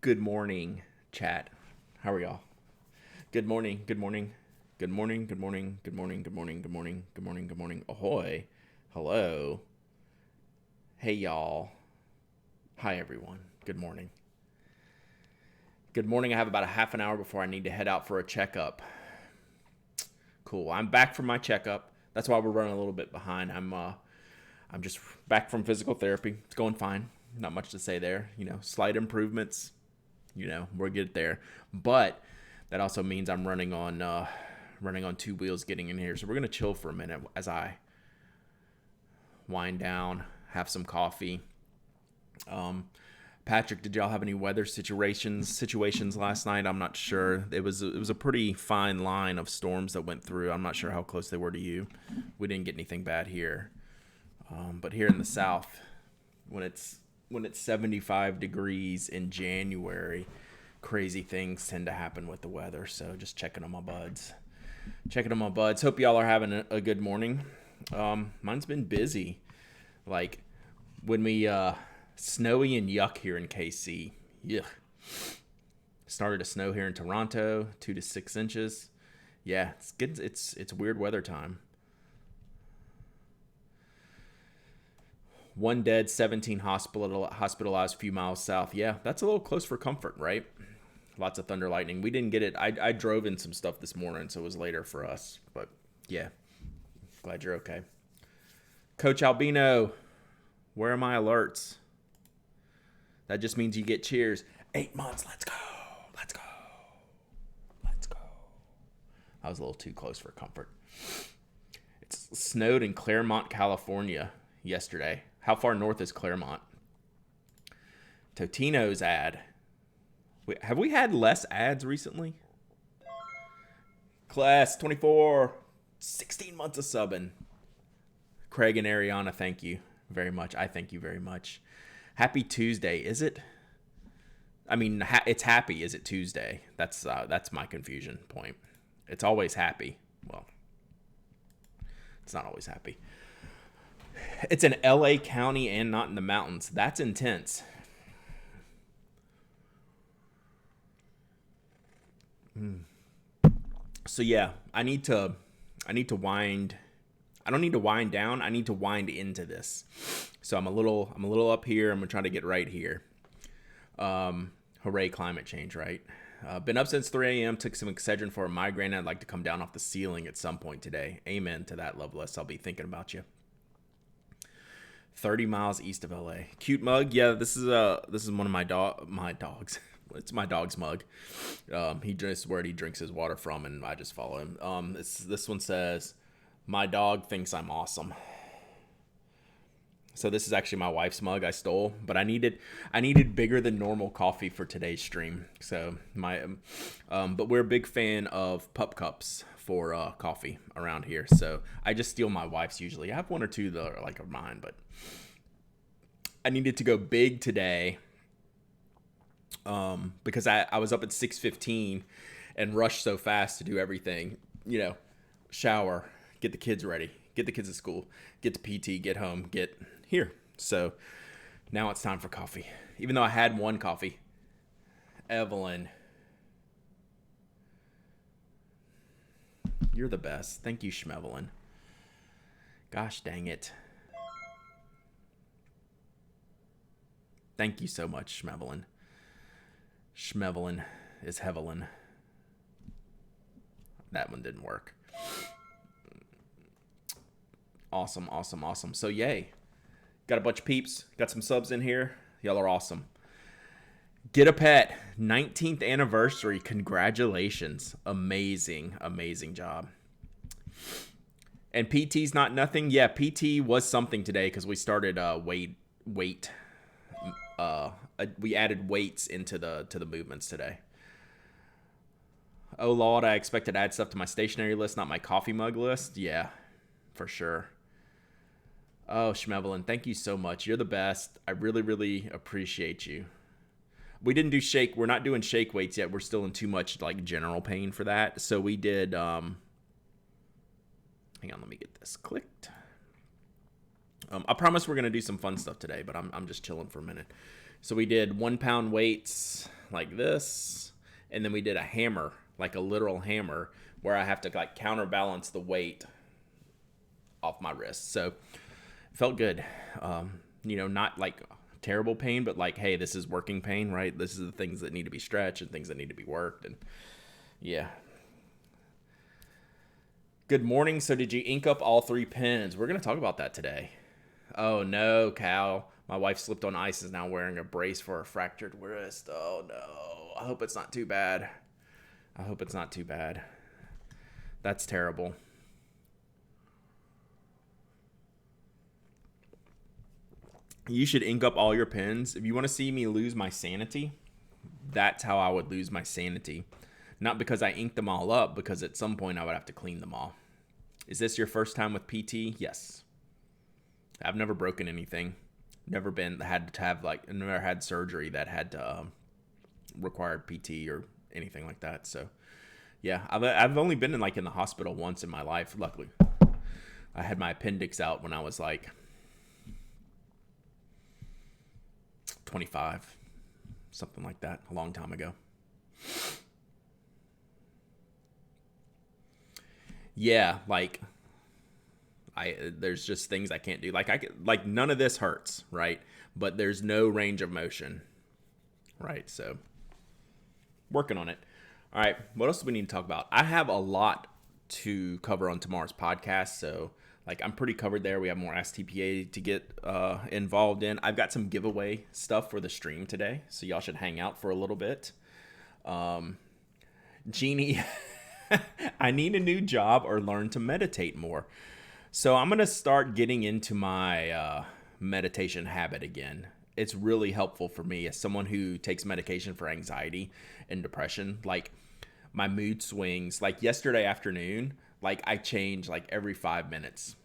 Good morning, chat. How are y'all? Good morning, good morning, good morning, good morning, good morning, good morning, good morning, good morning, good morning. Ahoy. Hello. Hey, y'all. Hi, everyone. Good morning. Good morning. I have about a half an hour before I need to head out for a checkup. Cool. I'm back from my checkup. That's why we're running a little bit behind. I'm just back from physical therapy. It's going fine. Not much to say there. Slight improvements. We're good there. But that also means I'm running on two wheels getting in here. So we're gonna chill for a minute as I wind down, have some coffee. Patrick, did y'all have any weather situations last night? I'm not sure. It was a pretty fine line of storms that went through. I'm not sure how close they were to you. We didn't get anything bad here, but here in the South, when it's 75 degrees in January, crazy things tend to happen with the weather. So just checking on my buds. Hope y'all are having a good morning. Mine's been busy. Like when we snowy and yuck here in KC. Yuck. Started to snow here in Toronto, 2 to 6 inches. Yeah, it's good. It's weird weather time. One dead, 17 hospitalized a few miles south. Yeah, that's a little close for comfort, right? Lots of thunder lightning. We didn't get it. I drove in some stuff this morning, so it was later for us. But yeah, glad you're okay. Coach Albino, where are my alerts? That just means you get cheers. 8 months. Let's go. Let's go. Let's go. I was a little too close for comfort. It snowed in Claremont, California yesterday. How far north is Claremont? Totino's ad. Have we had less ads recently? Class 24, 16 months of subbing. Craig and Ariana, thank you very much. I thank you very much. Happy Tuesday, is it? I mean, it's happy. Is it Tuesday? That's my confusion point. It's always happy. Well, it's not always happy. It's in LA County and not in the mountains. That's intense. So yeah, I need to wind. I don't need to wind down. I need to wind into this. So I'm a little up here. I'm gonna try to get right here. Hooray, climate change, right? Been up since 3 a.m. Took some Excedrin for a migraine. I'd like to come down off the ceiling at some point today. Amen to that, Loveless. I'll be thinking about you. 30 miles east of LA. Cute mug. Yeah, this is one of my dogs. It's my dog's mug. He just where he drinks his water from, and I just follow him. This one says, "My dog thinks I'm awesome." So this is actually my wife's mug I stole, but I needed bigger than normal coffee for today's stream. So but we're a big fan of pup cups for coffee around here. So I just steal my wife's usually. I have one or two that are like of mine, but I needed to go big today because I was up at 6:15 and rushed so fast to do everything. Shower, get the kids ready, get the kids to school, get to PT, get home, get here. So now it's time for coffee. Even though I had one coffee. Evelyn, you're the best. Thank you, Schmevelin. Gosh dang it. Thank you so much, Schmevelin. Schmevelin is Hevelin. That one didn't work. Awesome. So yay. Got a bunch of peeps. Got some subs in here. Y'all are awesome. Get a Pet. 19th anniversary. Congratulations. Amazing job. And PT's not nothing. Yeah, PT was something today because we started weight. We added weights into the movements today. Oh Lord, I expected to add stuff to my stationary list, not my coffee mug list. Yeah, for sure. Oh, Schmevelin, thank you so much. You're the best. I really, really appreciate you. We didn't do shake. We're not doing shake weights yet. We're still in too much like general pain for that. So we did. Hang on, let me get this clicked. I promise we're gonna do some fun stuff today, but I'm just chilling for a minute. So we did 1 pound weights. like this, and then we did a hammer, like a literal hammer, where I have to like counterbalance the weight off my wrist. So it felt good. Not like terrible pain, but like, hey, this is working pain, right? This is the things that need to be stretched and things that need to be worked. And yeah. Good morning. So did you ink up all 3 pens? We're going to talk about that today. Oh no, Cal. My wife slipped on ice, is now wearing a brace for a fractured wrist. Oh no. I hope it's not too bad. That's terrible. You should ink up all your pens. If you want to see me lose my sanity, that's how I would lose my sanity. Not because I inked them all up, because at some point I would have to clean them all. Is this your first time with PT? Yes. I've never broken anything. Never had surgery that had to required PT or anything like that. So yeah, I've only been in the hospital once in my life. Luckily, I had my appendix out when I was like 25, something like that, a long time ago. Yeah, there's just things I can't do. None of this hurts, right? But there's no range of motion, right? So working on it. All right, what else do we need to talk about? I have a lot to cover on tomorrow's podcast, so I'm pretty covered there. We have more STPA to get involved in. I've got some giveaway stuff for the stream today, so y'all should hang out for a little bit. Jeannie, I need a new job or learn to meditate more. So I'm going to start getting into my meditation habit again. It's really helpful for me as someone who takes medication for anxiety and depression. My mood swings, yesterday afternoon, I change every 5 minutes.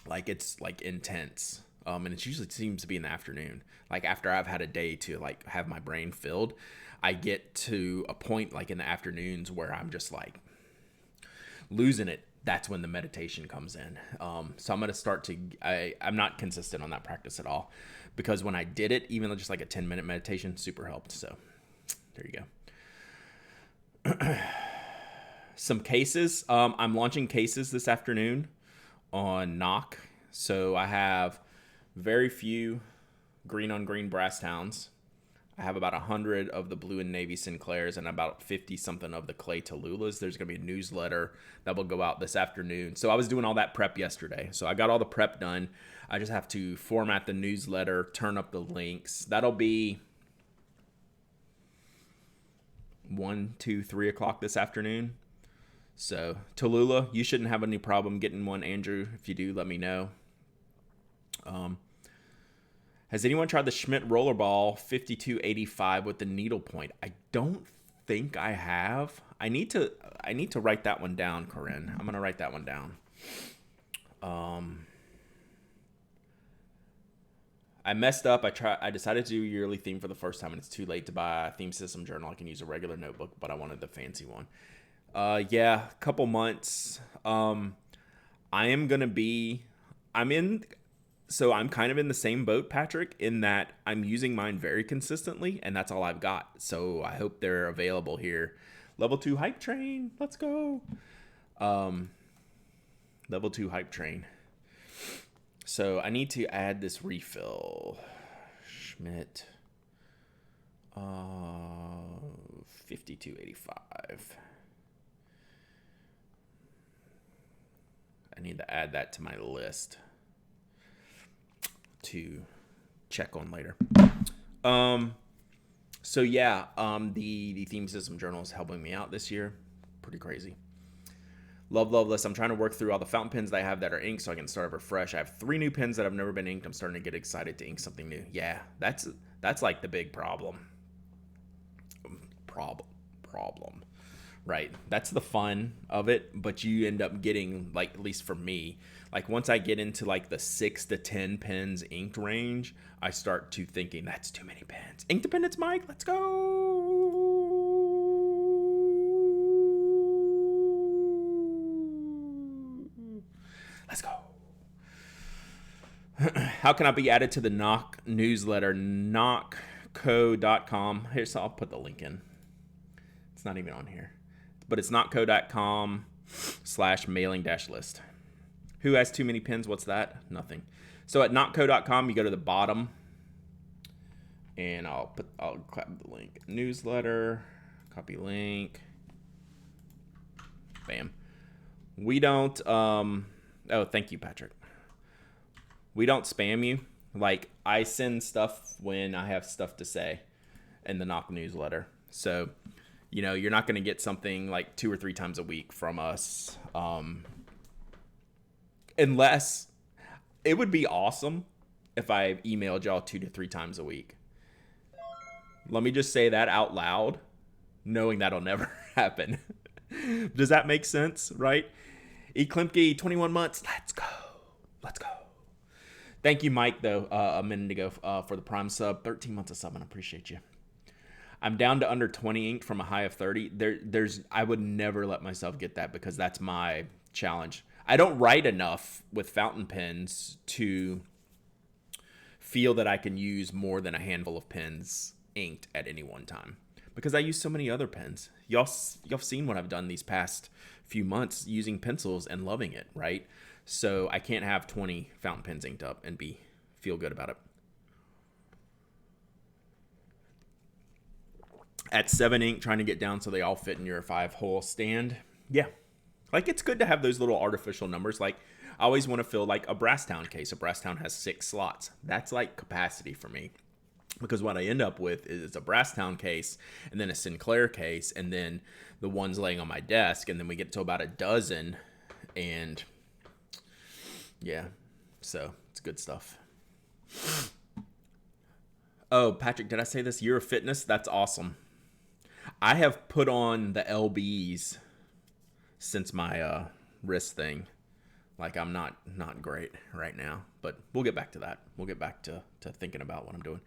It's intense. And it usually seems to be in the afternoon. After I've had a day to have my brain filled, I get to a point in the afternoons where I'm just losing it. That's when the meditation comes in. So I'm going to start I'm not consistent on that practice at all, because when I did it, even just a 10-minute meditation, super helped. So there you go. Some cases. I'm launching cases this afternoon on Knock. So I have very few green on green brass towns. I have about 100 of the blue and navy Sinclairs and about 50 something of the clay Tallulahs. There's going to be a newsletter that will go out this afternoon. So I was doing all that prep yesterday. So I got all the prep done. I just have to format the newsletter, turn up the links. That'll be 1, 2, 3 o'clock this afternoon. So Tallulah, you shouldn't have any problem getting one, Andrew. If you do, let me know. Has anyone tried the Schmidt Rollerball 5285 with the needlepoint? I don't think I have. I need to write that one down, Corinne. I'm gonna write that one down. I messed up. I decided to do a yearly theme for the first time, and it's too late to buy a theme system journal. I can use a regular notebook, but I wanted the fancy one. Yeah, a couple months. I'm kind of in the same boat, Patrick, in that I'm using mine very consistently, and that's all I've got. So I hope they're available here. Level 2 hype train. Let's go. Level 2 hype train. So I need to add this refill. Schmidt. 5285. I need to add that to my list to check on later. So yeah, the theme system journal is helping me out this year. Pretty crazy. Loveless. I'm trying to work through all the fountain pens that I have that are inked so I can start over fresh. I have 3 new pens that have never been inked. I'm starting to get excited to ink something new. Yeah, that's the big problem. Problem. Right. That's the fun of it, but you end up getting, at least for me, once I get into the 6 to 10 pens inked range, I start to thinking that's too many pens. Ink dependence, Mike. Let's go. Let's go. How can I be added to the Knock newsletter? Knock notco.com. Here, so I'll put the link in. It's not even on here. But it's notco.com/mailing-list. Who has too many pins? What's that? Nothing. So at notco.com, you go to the bottom, and I'll clap the link. Newsletter, copy link. Bam. We don't, oh, thank you, Patrick. We don't spam you. Like, I send stuff when I have stuff to say in the Knock newsletter. So, you know, you're not going to get something like 2 or 3 times a week from us. Unless it would be awesome if I emailed y'all 2 to 3 times a week. Let me just say that out loud, knowing that'll never happen. Does that make sense, right? E. Klimke, 21 months. Let's go. Let's go. Thank you, Mike, though, a minute ago for the Prime sub. 13 months of subbing. I appreciate you. I'm down to under 20 inked from a high of 30. I would never let myself get that because that's my challenge. I don't write enough with fountain pens to feel that I can use more than a handful of pens inked at any one time because I use so many other pens. Y'all have seen what I've done these past few months using pencils and loving it, right? So I can't have 20 fountain pens inked up and feel good about it. At 7 ink, trying to get down so they all fit in your 5-hole stand. Yeah. Like, it's good to have those little artificial numbers. Like, I always want to feel like a Brasstown case. A Brasstown has 6 slots. That's like capacity for me. Because what I end up with is a Brasstown case and then a Sinclair case and then the ones laying on my desk. And then we get to about a dozen. And yeah, so it's good stuff. Oh, Patrick, did I say this? Year of Fitness? That's awesome. I have put on the LBs since my wrist thing. Like, I'm not great right now, but we'll get back to that. We'll get back to thinking about what I'm doing.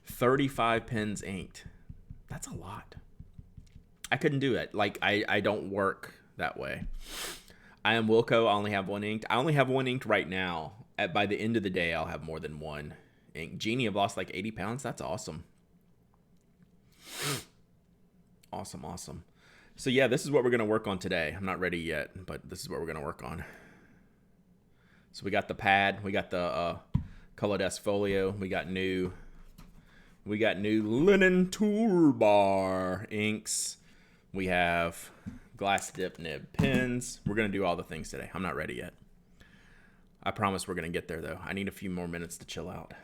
35 pens inked. That's a lot. I couldn't do it. Like, I don't work that way. I am Wilco. I only have 1 inked. I only have 1 inked right now. By the end of the day, I'll have more than 1 inked. Jeannie, I've lost like 80 pounds. That's awesome. Awesome. So yeah, this is what we're going to work on today. I'm not ready yet, but this is what we're going to work on. So we got the pad. We got the Colored S Folio. We got new linen toolbar inks. We have glass dip nib pens. We're going to do all the things today. I'm not ready yet. I promise we're going to get there, though. I need a few more minutes to chill out.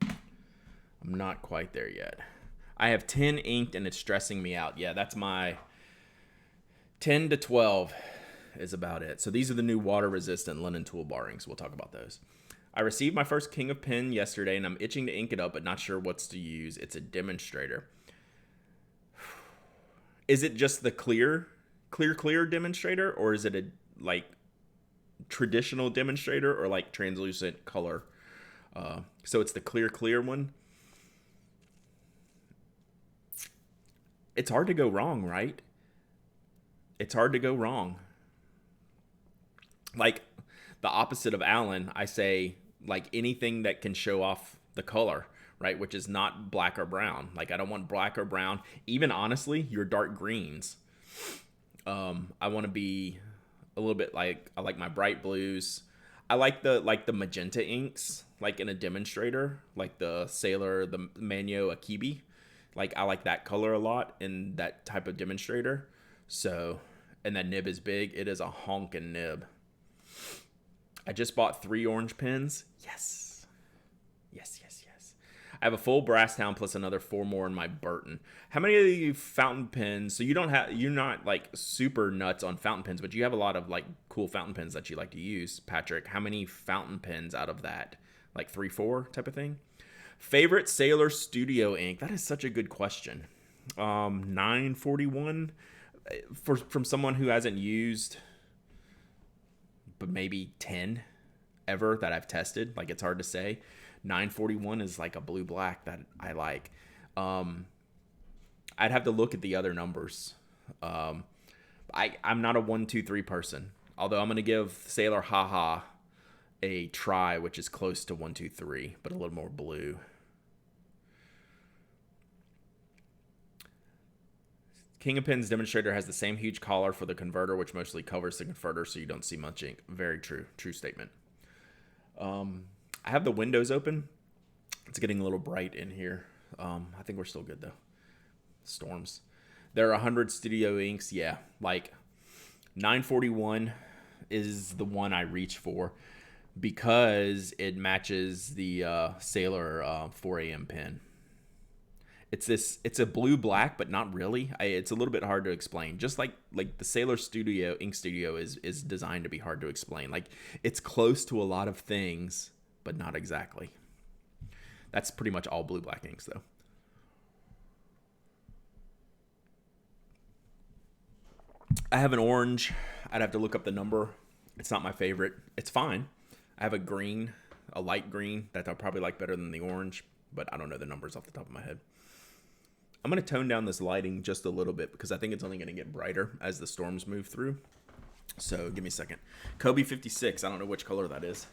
I'm not quite there yet. I have 10 inked, and it's stressing me out. Yeah, that's my 10 to 12 is about it. So these are the new water-resistant linen toolbar inks. We'll talk about those. I received my first King of Pen yesterday, and I'm itching to ink it up, but not sure what's to use. It's a demonstrator. Is it just the clear demonstrator, or is it a like traditional demonstrator or like translucent color? So it's the clear one. It's hard to go wrong, right? It's hard to go wrong. Like the opposite of Alan, I say like anything that can show off the color, right? Which is not black or brown. Like I don't want black or brown. Even honestly, your dark greens. I want to be a little bit like, I like my bright blues. I like the magenta inks, like in a demonstrator, like the Sailor, the Manyo Akibi. Like I like that color a lot in that type of demonstrator. So, and that nib is big. It is a honkin' nib. I just bought 3 orange pens. Yes. I have a full Brasstown plus another 4 more in my Burton. How many of you fountain pens? So you're not like super nuts on fountain pens, but you have a lot of like cool fountain pens that you like to use, Patrick. How many fountain pens out of that? Like 3, 4 type of thing? Favorite Sailor Studio ink? That is such a good question. 941 from someone who hasn't used but maybe 10 ever that I've tested. Like it's hard to say. 941 is like a blue black that I like. I'd have to look at the other numbers. I'm not a 1, 2, 3 person. Although I'm gonna give Sailor Haha a try, which is close to 1, 2, 3, but a little more blue. King of Pens demonstrator has the same huge collar for the converter, which mostly covers the converter so you don't see much ink. Very true. True statement. I have the windows open. It's getting a little bright in here. I think we're still good though. Storms. There are 100 studio inks. Yeah, like 941 is the one I reach for because it matches the Sailor 4 a.m. pen. It's a blue black, but not really. It's a little bit hard to explain. Just like the Sailor Studio ink studio is designed to be hard to explain. Like it's close to a lot of things, but not exactly. That's pretty much all blue black inks though. I have an orange. I'd have to look up the number. It's not my favorite. It's fine. I have a green, a light green that I'll probably like better than the orange, but I don't know the numbers off the top of my head. I'm going to tone down this lighting just a little bit because I think it's only going to get brighter as the storms move through. So give me a second. Kobe 56. I don't know which color that is.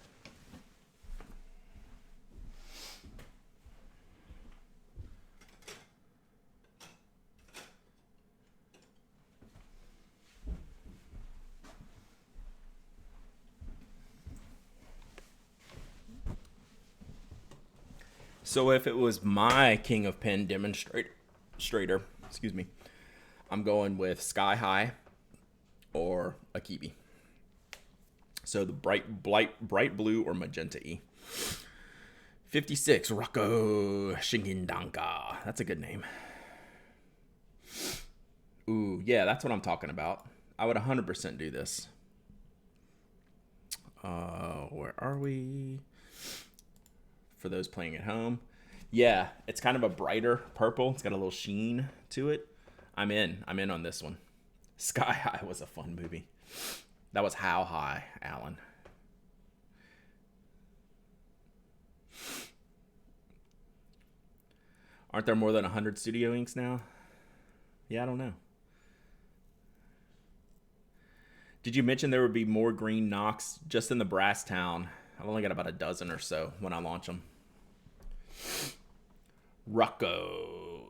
So if it was my King of Pen demonstrator, excuse me, I'm going with Sky High or Akibi. So the bright blue or magenta E. 56, Rocco Shingindanka. That's a good name. Ooh, yeah, that's what I'm talking about. I would 100% do this. Where are we? For those playing at home. Yeah, it's kind of a brighter purple. It's got a little sheen to it. I'm in on this one. Sky High was a fun movie. That was How High, Alan. Aren't there more than 100 studio inks now? Yeah, I don't know. Did you mention there would be more green knocks just in the Brass Town? I've only got about a dozen or so when I launch them. Rocco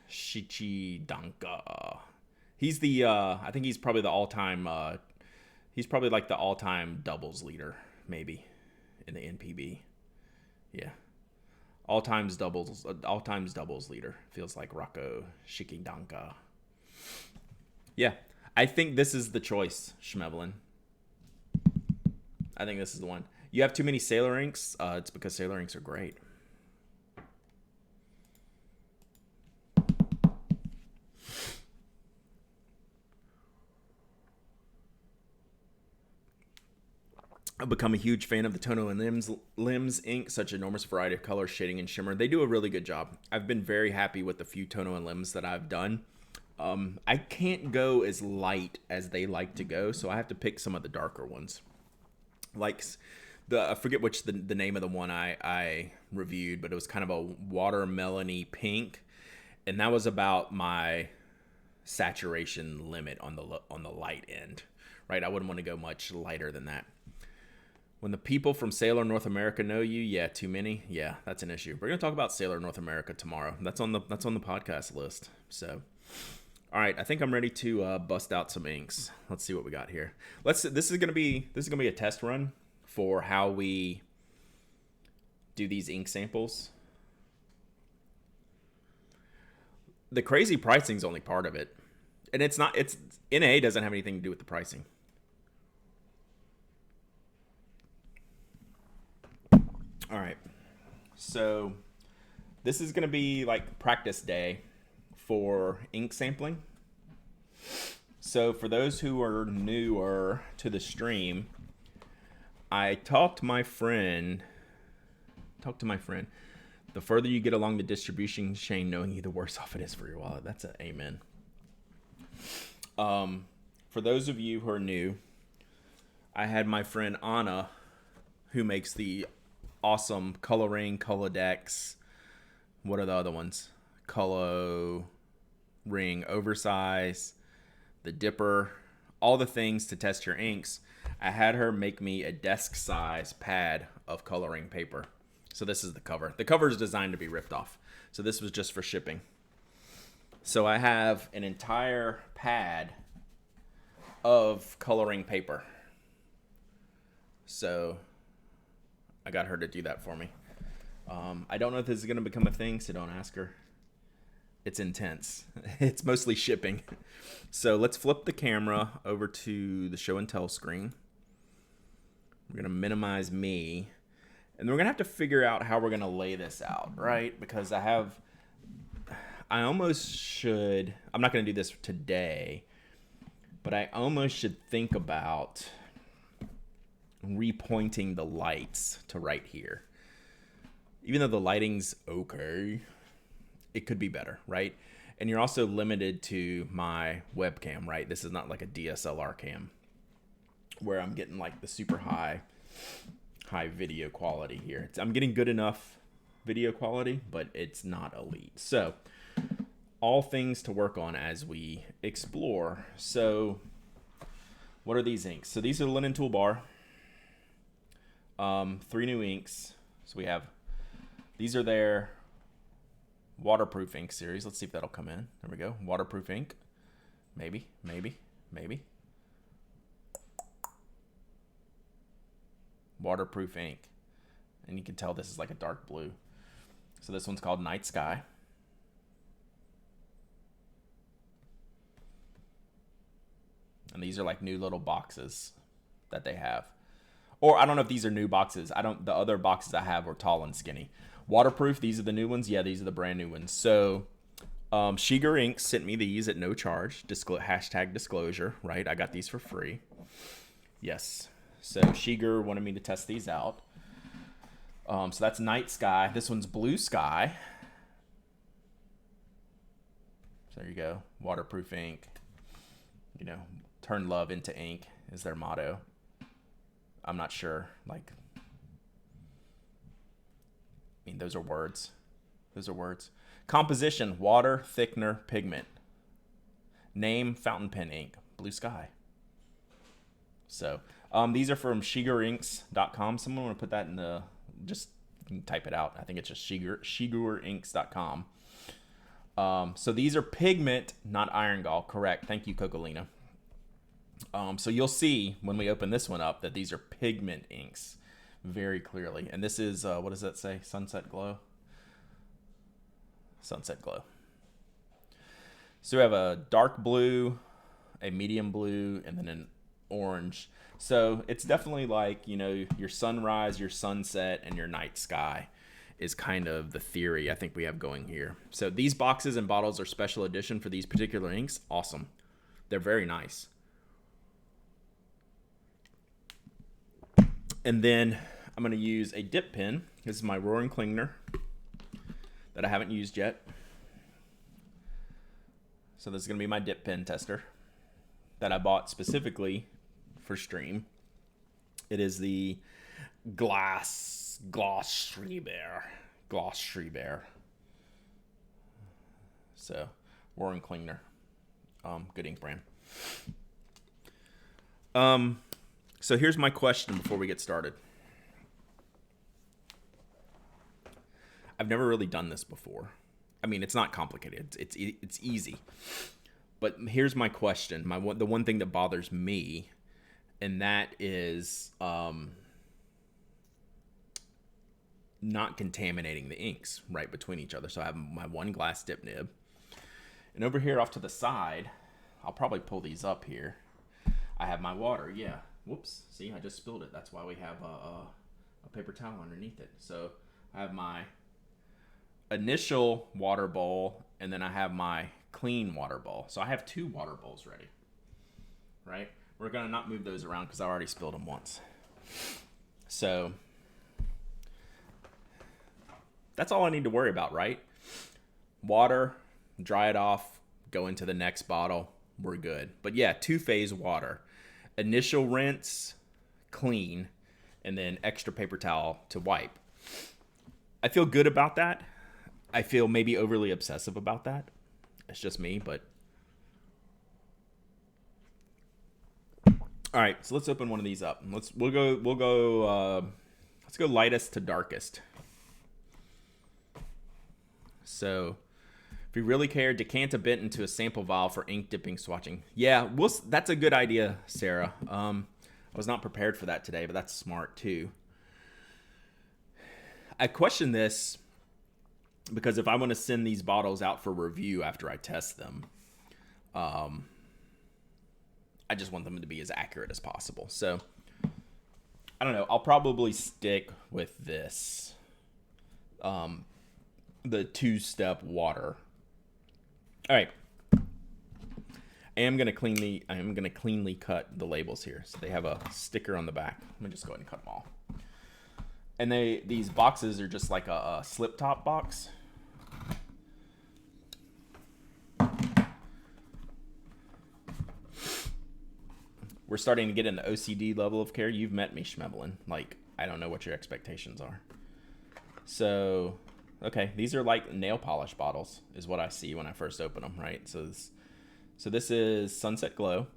Shichidanka. He's the I think he's probably the all-time he's probably like the all-time doubles leader maybe in the NPB. Yeah. All-time doubles leader feels like Rocco Shichidanka. Yeah. I think this is the choice, Schmevelin. I think this is the one. You have too many Sailor inks. It's because Sailor inks are great. I've become a huge fan of the Tono and Limbs ink, such an enormous variety of color, shading, and shimmer. They do a really good job. I've been very happy with the few Tono and Limbs that I've done. I can't go as light as they like to go, so I have to pick some of the darker ones. Like I forget which the name of the one I reviewed, but it was kind of a watermelon-y pink, and that was about my saturation limit on the light end. Right, I wouldn't want to go much lighter than that. When the people from Sailor North America know you, yeah, too many, yeah, that's an issue. We're gonna talk about Sailor North America tomorrow. That's on the podcast list. So, all right, I think I'm ready to bust out some inks. Let's see what we got here. This is gonna be a test run for how we do these ink samples. The crazy pricing is only part of it, and it's NA doesn't have anything to do with the pricing. All right, so this is going to be like practice day for ink sampling. So for those who are newer to the stream, I talked to my friend. The further you get along the distribution chain, knowing you, the worse off it is for your wallet. That's an amen. For those of you who are new, I had my friend Anna, who makes the awesome Coloring, Colodex. What are the other ones? Colo Ring Oversize, the Dipper, all the things to test your inks. I had her make me a desk size pad of coloring paper. So this is the cover. The cover is designed to be ripped off. So this was just for shipping. So I have an entire pad of coloring paper. So I got her to do that for me. I don't know if this is going to become a thing, so don't ask her. It's intense. It's mostly shipping. So let's flip the camera over to the show and tell screen. We're going to minimize me. And then we're going to have to figure out how we're going to lay this out, right? Because I almost should, I'm not going to do this today, but I almost should think about repointing the lights to right here. Even though the lighting's okay, it could be better, right? And you're also limited to my webcam, right? This is not like a DSLR cam where I'm getting like the super high video quality here. I'm getting good enough video quality, but it's not elite. So all things to work on as we explore. So what are these inks? So these are the Linen Toolbar. 3 new inks. So we have, these are their waterproof ink series. Let's see if that'll come in. There we go. Waterproof ink. Maybe. Waterproof ink. And you can tell this is like a dark blue. So this one's called Night Sky. And these are like new little boxes that they have. Or I don't know if these are new boxes. The other boxes I have were tall and skinny. Waterproof, these are the new ones. Yeah, these are the brand new ones. So Shiger Inc. sent me these at no charge. Hashtag disclosure, right? I got these for free. Yes. So Shiger wanted me to test these out. So that's Night Sky. This one's Blue Sky. So there you go. Waterproof ink. You know, turn love into ink is their motto. I'm not sure. Like, I mean, those are words. Composition: water, thickener, pigment. Name: fountain pen ink. Blue Sky. So these are from ShigerInks.com. Someone want to put that in the, just type it out. I think it's just ShigerInks.com. So these are pigment, not iron gall. Correct. Thank you, Cocolina. So you'll see when we open this one up that these are pigment inks very clearly. And this is, what does that say? Sunset Glow? Sunset Glow. So we have a dark blue, a medium blue, and then an orange. So it's definitely like, you know, your sunrise, your sunset, and your night sky is kind of the theory I think we have going here. So these boxes and bottles are special edition for these particular inks. Awesome. They're very nice. And then I'm going to use a dip pen. This is my Roaring Klingner that I haven't used yet. So this is going to be my dip pen tester that I bought specifically for stream. It is the Gloss Schreiber. So Roaring Klingner. Good ink brand. So here's my question before we get started. I've never really done this before. I mean, it's not complicated. It's easy. But here's my question. The one thing that bothers me, and that is not contaminating the inks right between each other. So I have my one glass dip nib. And over here off to the side, I'll probably pull these up here. I have my water, yeah. Whoops, see, I just spilled it. That's why we have a paper towel underneath it. So I have my initial water bowl, and then I have my clean water bowl. So I have 2 water bowls ready, right? We're gonna not move those around because I already spilled them once. So that's all I need to worry about, right? Water, dry it off, go into the next bottle, we're good. But yeah, 2-phase water. Initial rinse, clean, and then extra paper towel to wipe. I feel good about that. I feel maybe overly obsessive about that. It's just me, but all right. So let's open one of these up. Let's go lightest to darkest. So If you really care, decant a bit into a sample vial for ink dipping swatching. Yeah, that's a good idea, Sarah. I was not prepared for that today, but that's smart too. I question this because if I want to send these bottles out for review after I test them, I just want them to be as accurate as possible. So I don't know. I'll probably stick with this, the 2-step water. All right. I am gonna cleanly cut the labels here, so they have a sticker on the back. Let me just go ahead and cut them all. And these boxes are just like a slip top box. We're starting to get in the OCD level of care. You've met me, Schmebelin. Like, I don't know what your expectations are. So, okay, these are like nail polish bottles is what I see when I first open them, right? So this is Sunset Glow.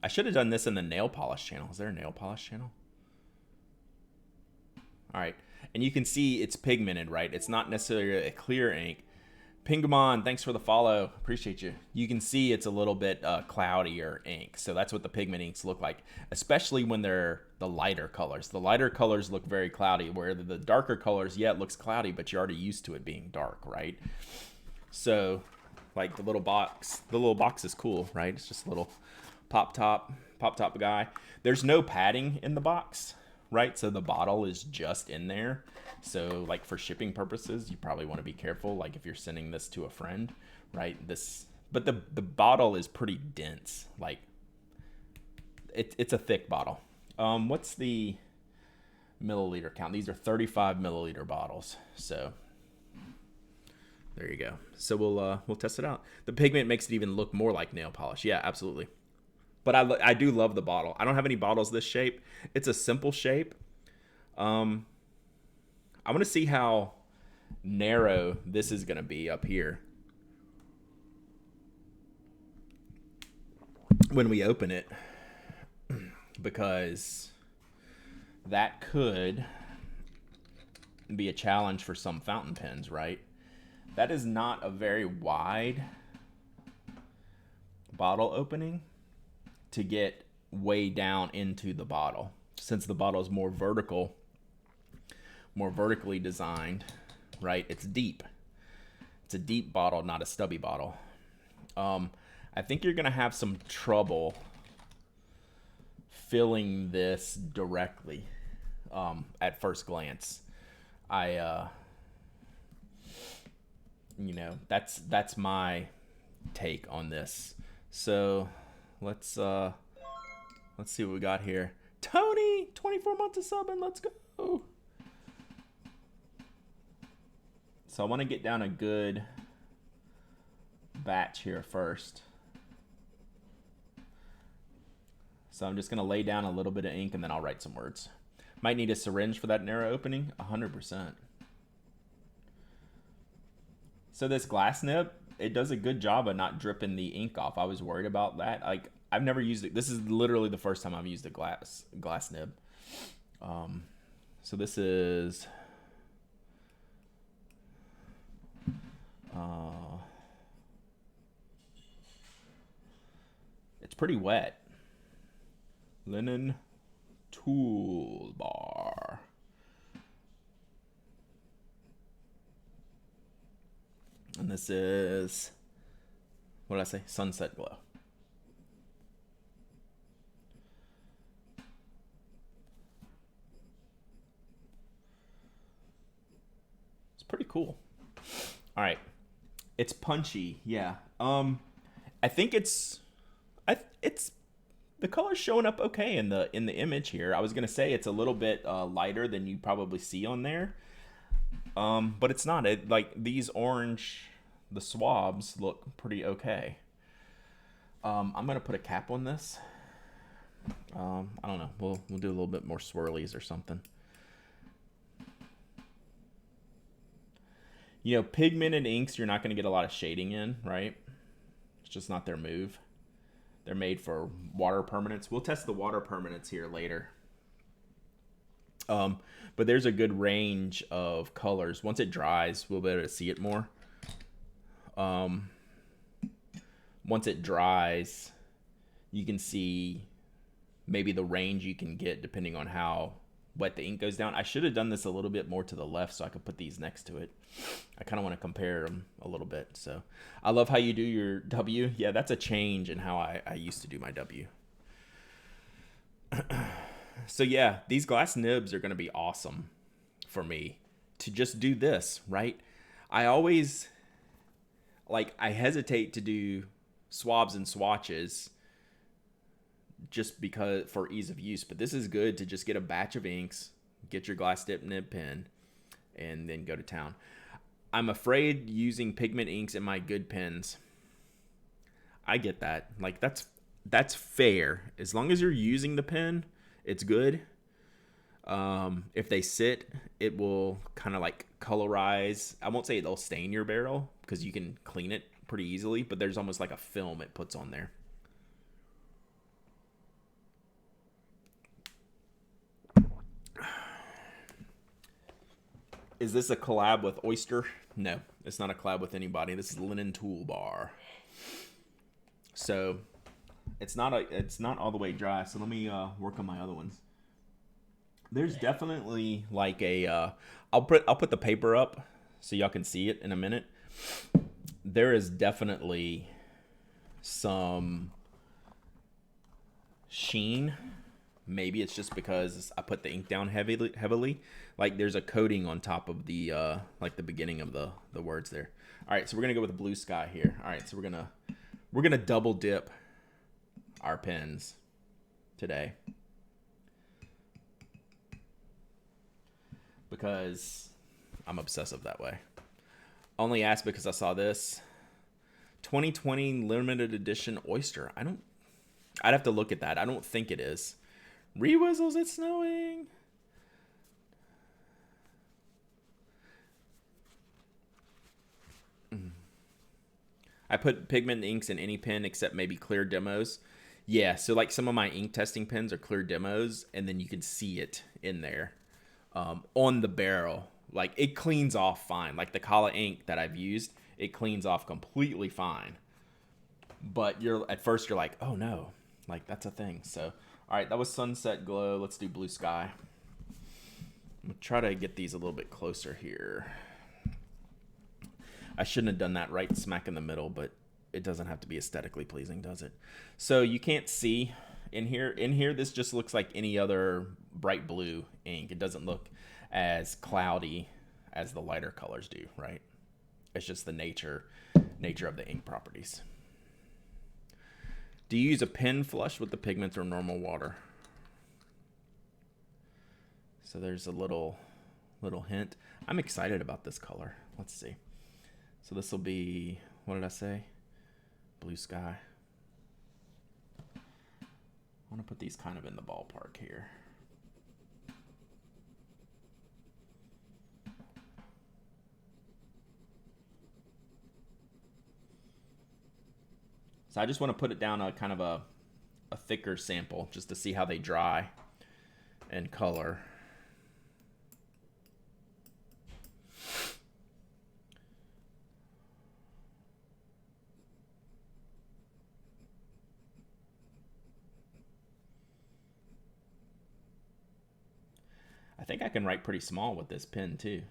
I should have done this in the nail polish channel. Is there a nail polish channel? All right. And you can see it's pigmented, right? It's not necessarily a clear ink. Pingamon, thanks for the follow. Appreciate you. You can see it's a little bit cloudier ink. So that's what the pigment inks look like, especially when they're the lighter colors. The lighter colors look very cloudy, where the darker colors, yeah, it looks cloudy, but you're already used to it being dark, right? So like the little box is cool, right? It's just a little pop top guy. There's no padding in the box, right? So the bottle is just in there. So like for shipping purposes, you probably want to be careful. Like if you're sending this to a friend, right? But the bottle is pretty dense. Like it's a thick bottle. What's the milliliter count? These are 35 milliliter bottles. So there you go. So we'll test it out. The pigment makes it even look more like nail polish. Yeah, absolutely. But I do love the bottle. I don't have any bottles this shape. It's a simple shape. I want to see how narrow this is going to be up here when we open it, because that could be a challenge for some fountain pens, right? That is not a very wide bottle opening to get way down into the bottle, since the bottle is more vertically designed, right? It's deep. It's a deep bottle, not a stubby bottle. I think you're gonna have some trouble filling this directly at first glance. That's my take on this. So let's see what we got here. Tony, 24 months of subbing. Let's go. So I want to get down a good batch here first. So I'm just going to lay down a little bit of ink and then I'll write some words. Might need a syringe for that narrow opening. 100%. So this glass nib, it does a good job of not dripping the ink off. I was worried about that. Like, I've never used it. This is literally the first time I've used a glass nib. So this is it's pretty wet. Linen toolbar. And this is, what did I say? Sunset Glow. It's pretty cool. All right. It's punchy, yeah. I think it's the color's showing up okay in the image here. I was gonna say it's a little bit lighter than you probably see on there, but it's not. Like these orange, the swabs look pretty okay. I'm gonna put a cap on this. I don't know. We'll do a little bit more swirlies or something. You know, pigmented inks, you're not going to get a lot of shading in, right? It's just not their move. They're made for water permanence. We'll test the water permanence here later. Um, but there's a good range of colors. Once it dries, we'll be able to see it more. Um, Once it dries, you can see maybe the range you can get depending on how wet the ink goes down. I should have done this a little bit more to the left so I could put these next to it. I kind of want to compare them a little bit. So I love how you do your W. Yeah, that's a change in how I used to do my W. So yeah, these glass nibs are going to be awesome for me to just do this, right? I always I hesitate to do swabs and swatches just because for ease of use, but this is good to just get a batch of inks, get your glass dip nib pen, and then go to town. I'm afraid using pigment inks in my good pens. I get that. That's fair. As long as you're using the pen, it's good. If they sit, it will kind of colorize. I won't say it'll stain your barrel because you can clean it pretty easily, but there's almost like a film it puts on there. Is this a collab with Oyster? No, it's not a collab with anybody. This is Linen Toolbar. So it's not all the way dry. So let me work on my other ones. There's definitely I'll put the paper up so y'all can see it in a minute. There is definitely some sheen. Maybe it's just because I put the ink down heavily. Like there's a coating on top of the the beginning of the words there. All right, so we're gonna go with the blue sky here. All right, so we're gonna double dip our pens today because I'm obsessive that way. Only asked because I saw this 2020 limited edition Oyster. I'd have to look at that. I don't think it is. Re-whistles, it's snowing. I put pigment inks in any pen except maybe clear demos. Yeah, so some of my ink testing pens are clear demos, and then you can see it in there on the barrel. It cleans off fine. Like the Kala ink that I've used, it cleans off completely fine. But at first you're like, oh no, that's a thing. So, all right, that was Sunset Glow. Let's do Blue Sky. I'm gonna try to get these a little bit closer here. I shouldn't have done that right smack in the middle, but it doesn't have to be aesthetically pleasing, does it? So you can't see in here. In here, this just looks like any other bright blue ink. It doesn't look as cloudy as the lighter colors do, right? It's just the nature of the ink properties. Do you use a pen flush with the pigments or normal water? So there's a little hint. I'm excited about this color. Let's see. So this will be, what did I say? Blue Sky. I want to put these kind of in the ballpark here. So I just want to put it down a kind of a thicker sample just to see how they dry and color. I think I can write pretty small with this pen too.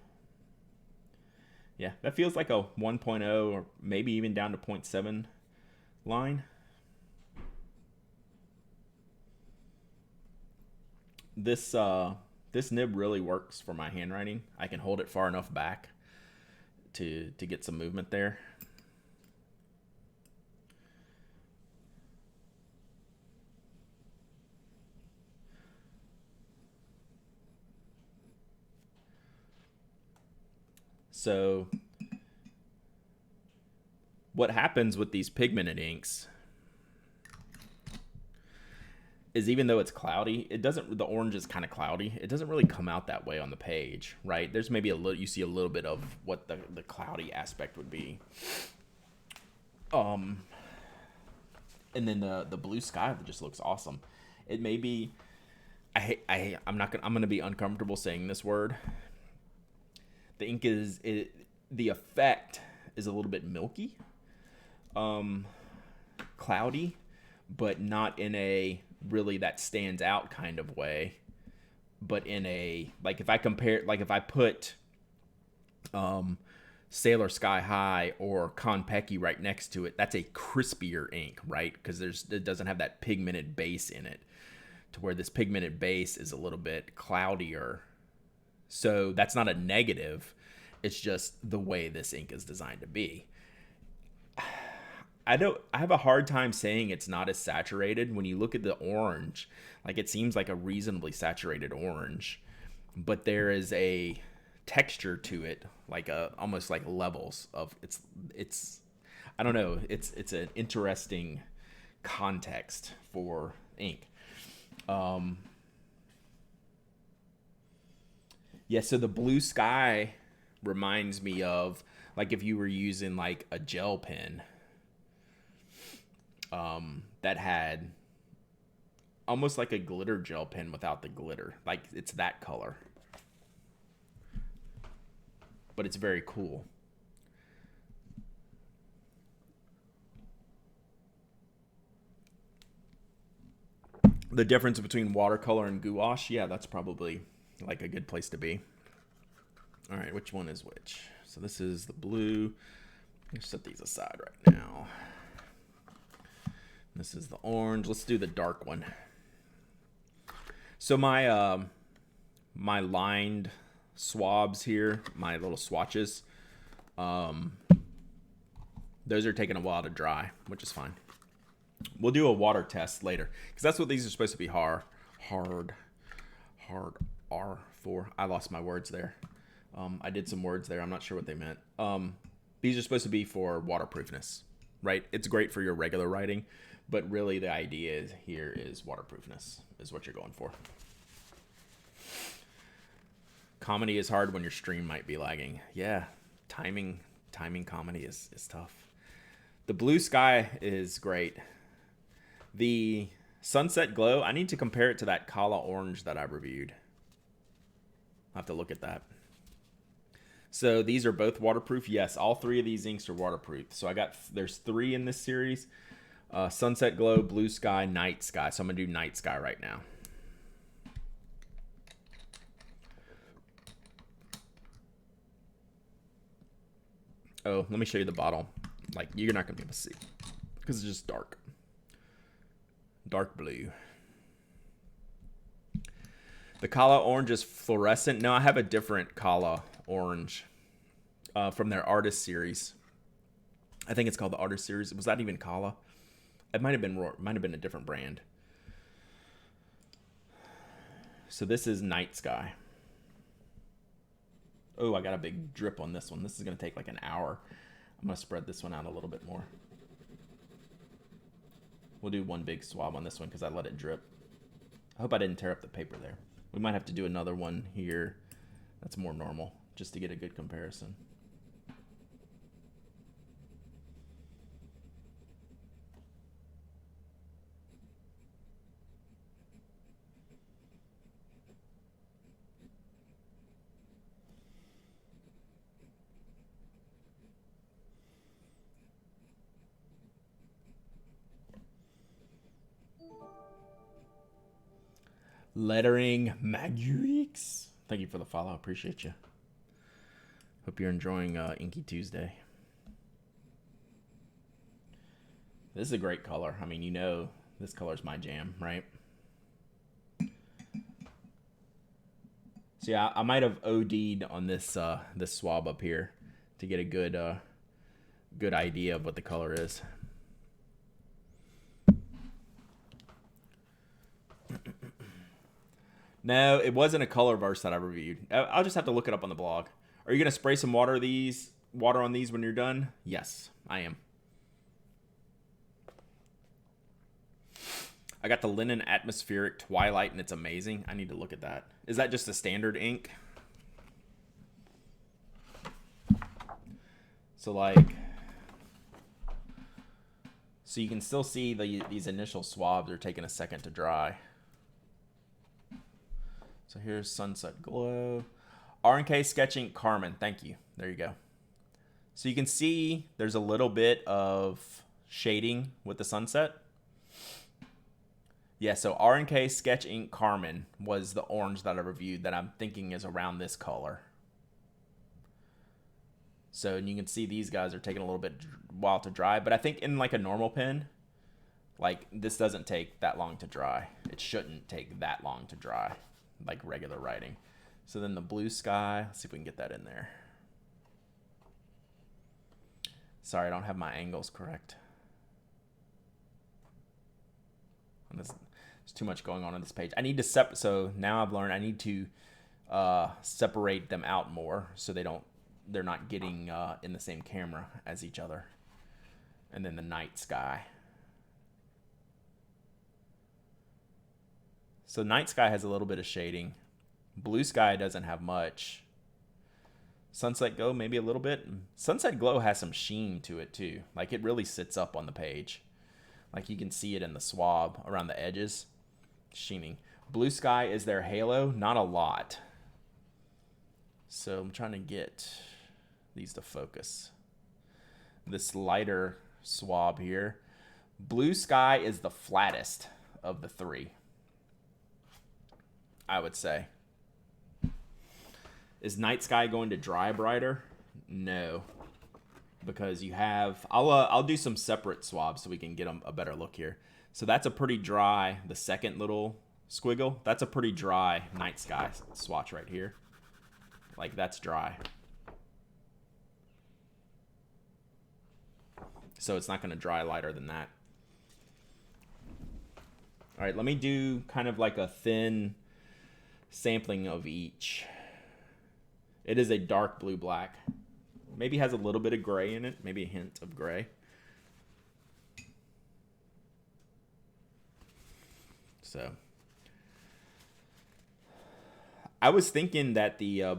Yeah, that feels like a 1.0 or maybe even down to 0.7 line. This nib really works for my handwriting. I can hold it far enough back to get some movement there. So what happens with these pigmented inks is even though it's cloudy, the orange is kind of cloudy. It doesn't really come out that way on the page, right? There's maybe you see a little bit of what the cloudy aspect would be. And then the blue sky just looks awesome. It may be I'm gonna be uncomfortable saying this word. The ink the effect is a little bit milky, cloudy, but not in a really that stands out kind of way, but in a, like, if I compare, like if I put Sailor Sky High or Konpeki right next to it, that's a crispier ink, right? Because it doesn't have that pigmented base in it, to where this pigmented base is a little bit cloudier. So that's not a negative. It's just the way this ink is designed to be. I have a hard time saying it's not as saturated. When you look at the orange, like, it seems like a reasonably saturated orange, but there is a texture to it, like almost like levels of it's I don't know, it's an interesting context for ink. Yeah, so the blue sky reminds me of, like, if you were using like a gel pen that had almost like a glitter gel pen without the glitter. Like, it's that color. But it's very cool. The difference between watercolor and gouache, yeah, that's probably like a good place to be. All right, which one is which? So this is the blue. Let's set these aside right now. This is the orange. Let's do the dark one. So my my lined swabs here, my little swatches, those are taking a while to dry, which is fine. We'll do a water test later, because that's what these are supposed to be. Hard R for. I lost my words there. I did some words there. I'm not sure what they meant. These are supposed to be for waterproofness, right? It's great for your regular writing, but really the idea here is waterproofness is what you're going for. Comedy is hard when your stream might be lagging. Yeah, timing comedy is tough. The blue sky is great. The sunset glow, I need to compare it to that Kala orange that I reviewed. I'll have to look at that. So these are both waterproof. Yes, all three of these inks are waterproof. So there's 3 in this series. Sunset glow, blue sky, night sky. So I'm gonna do night sky right now. Oh, let me show you the bottle. Like, you're not gonna be able to see because it's just dark. Dark blue. The Kala orange is fluorescent. No, I have a different Kala orange from their artist series. I think it's called the artist series. Was that even Kala? It might have been a different brand. So this is night sky. Oh, I got a big drip on this one. This is going to take like an hour. I'm going to spread this one out a little bit more. We'll do one big swab on this one because I let it drip. I hope I didn't tear up the paper there. We might have to do another one here that's more normal, just to get a good comparison. Lettering Magurix. Thank you for the follow. Appreciate you. Hope you're enjoying Inky Tuesday. This is a great color. I mean, you know, this color's my jam, right? So yeah, I might have OD'd on this this swab up here to get a good idea of what the color is. No, it wasn't a color verse that I reviewed. I'll just have to look it up on the blog. Are you gonna spray some water on these when you're done? Yes, I am. I got the Linen Atmospheric Twilight, and it's amazing. I need to look at that. Is that just a standard ink? So you can still see these initial swabs are taking a second to dry. So here's Sunset Glow. R&K Sketching Carmen. Thank you. There you go. So you can see there's a little bit of shading with the sunset. Yeah, so R&K Sketch Ink Carmen was the orange that I reviewed that I'm thinking is around this color. So and you can see these guys are taking a little bit while to dry, but I think in like a normal pen, like this doesn't take that long to dry. It shouldn't take that long to dry, like regular writing. So then the blue sky, let's see if we can get that in there. Sorry, I don't have my angles correct. There's too much going on this page. I need to so now I've learned I need to separate them out more so they're not getting in the same camera as each other. And then the night sky. So night sky has a little bit of shading. Blue sky doesn't have much. Sunset Glow maybe a little bit. Sunset Glow has some sheen to it too. Like it really sits up on the page. Like you can see it in the swab around the edges. Sheening. Blue sky is their halo. Not a lot. So I'm trying to get these to focus. This lighter swab here. Blue sky is the flattest of the three, I would say. Is night sky going to dry brighter? No, because you have. I'll do some separate swabs so we can get a better look here. So that's a pretty dry. The second little squiggle, that's a pretty dry night sky swatch right here. Like that's dry. So it's not going to dry lighter than that. All right, let me do kind of like a thin sampling of each. It is a dark blue black. Maybe has a little bit of gray in it. Maybe a hint of gray. So I was thinking that the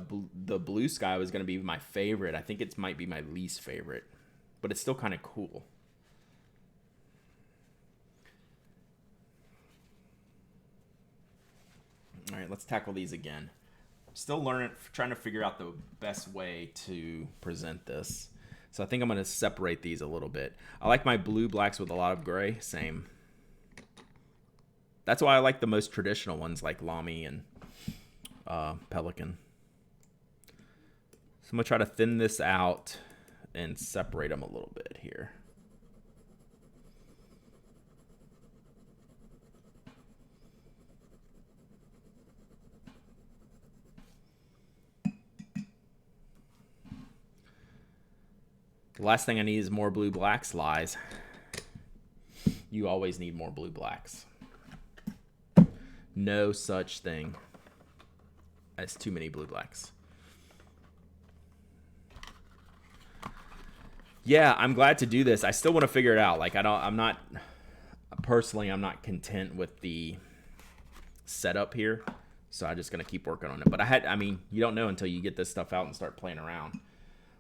blue sky was going to be my favorite. I think it might be my least favorite, but it's still kind of cool. All right, let's tackle these again. Still learning, trying to figure out the best way to present this. So I think I'm going to separate these a little bit. I like my blue blacks with a lot of gray. Same. That's why I like the most traditional ones like Lamy and Pelican. So I'm going to try to thin this out and separate them a little bit here. The last thing I need is more blue blacks. Lies. You always need more blue blacks. No such thing as too many blue blacks. Yeah, I'm glad to do this. I still want to figure it out. Like I'm not content with the setup here. So I'm just going to keep working on it. But you don't know until you get this stuff out and start playing around.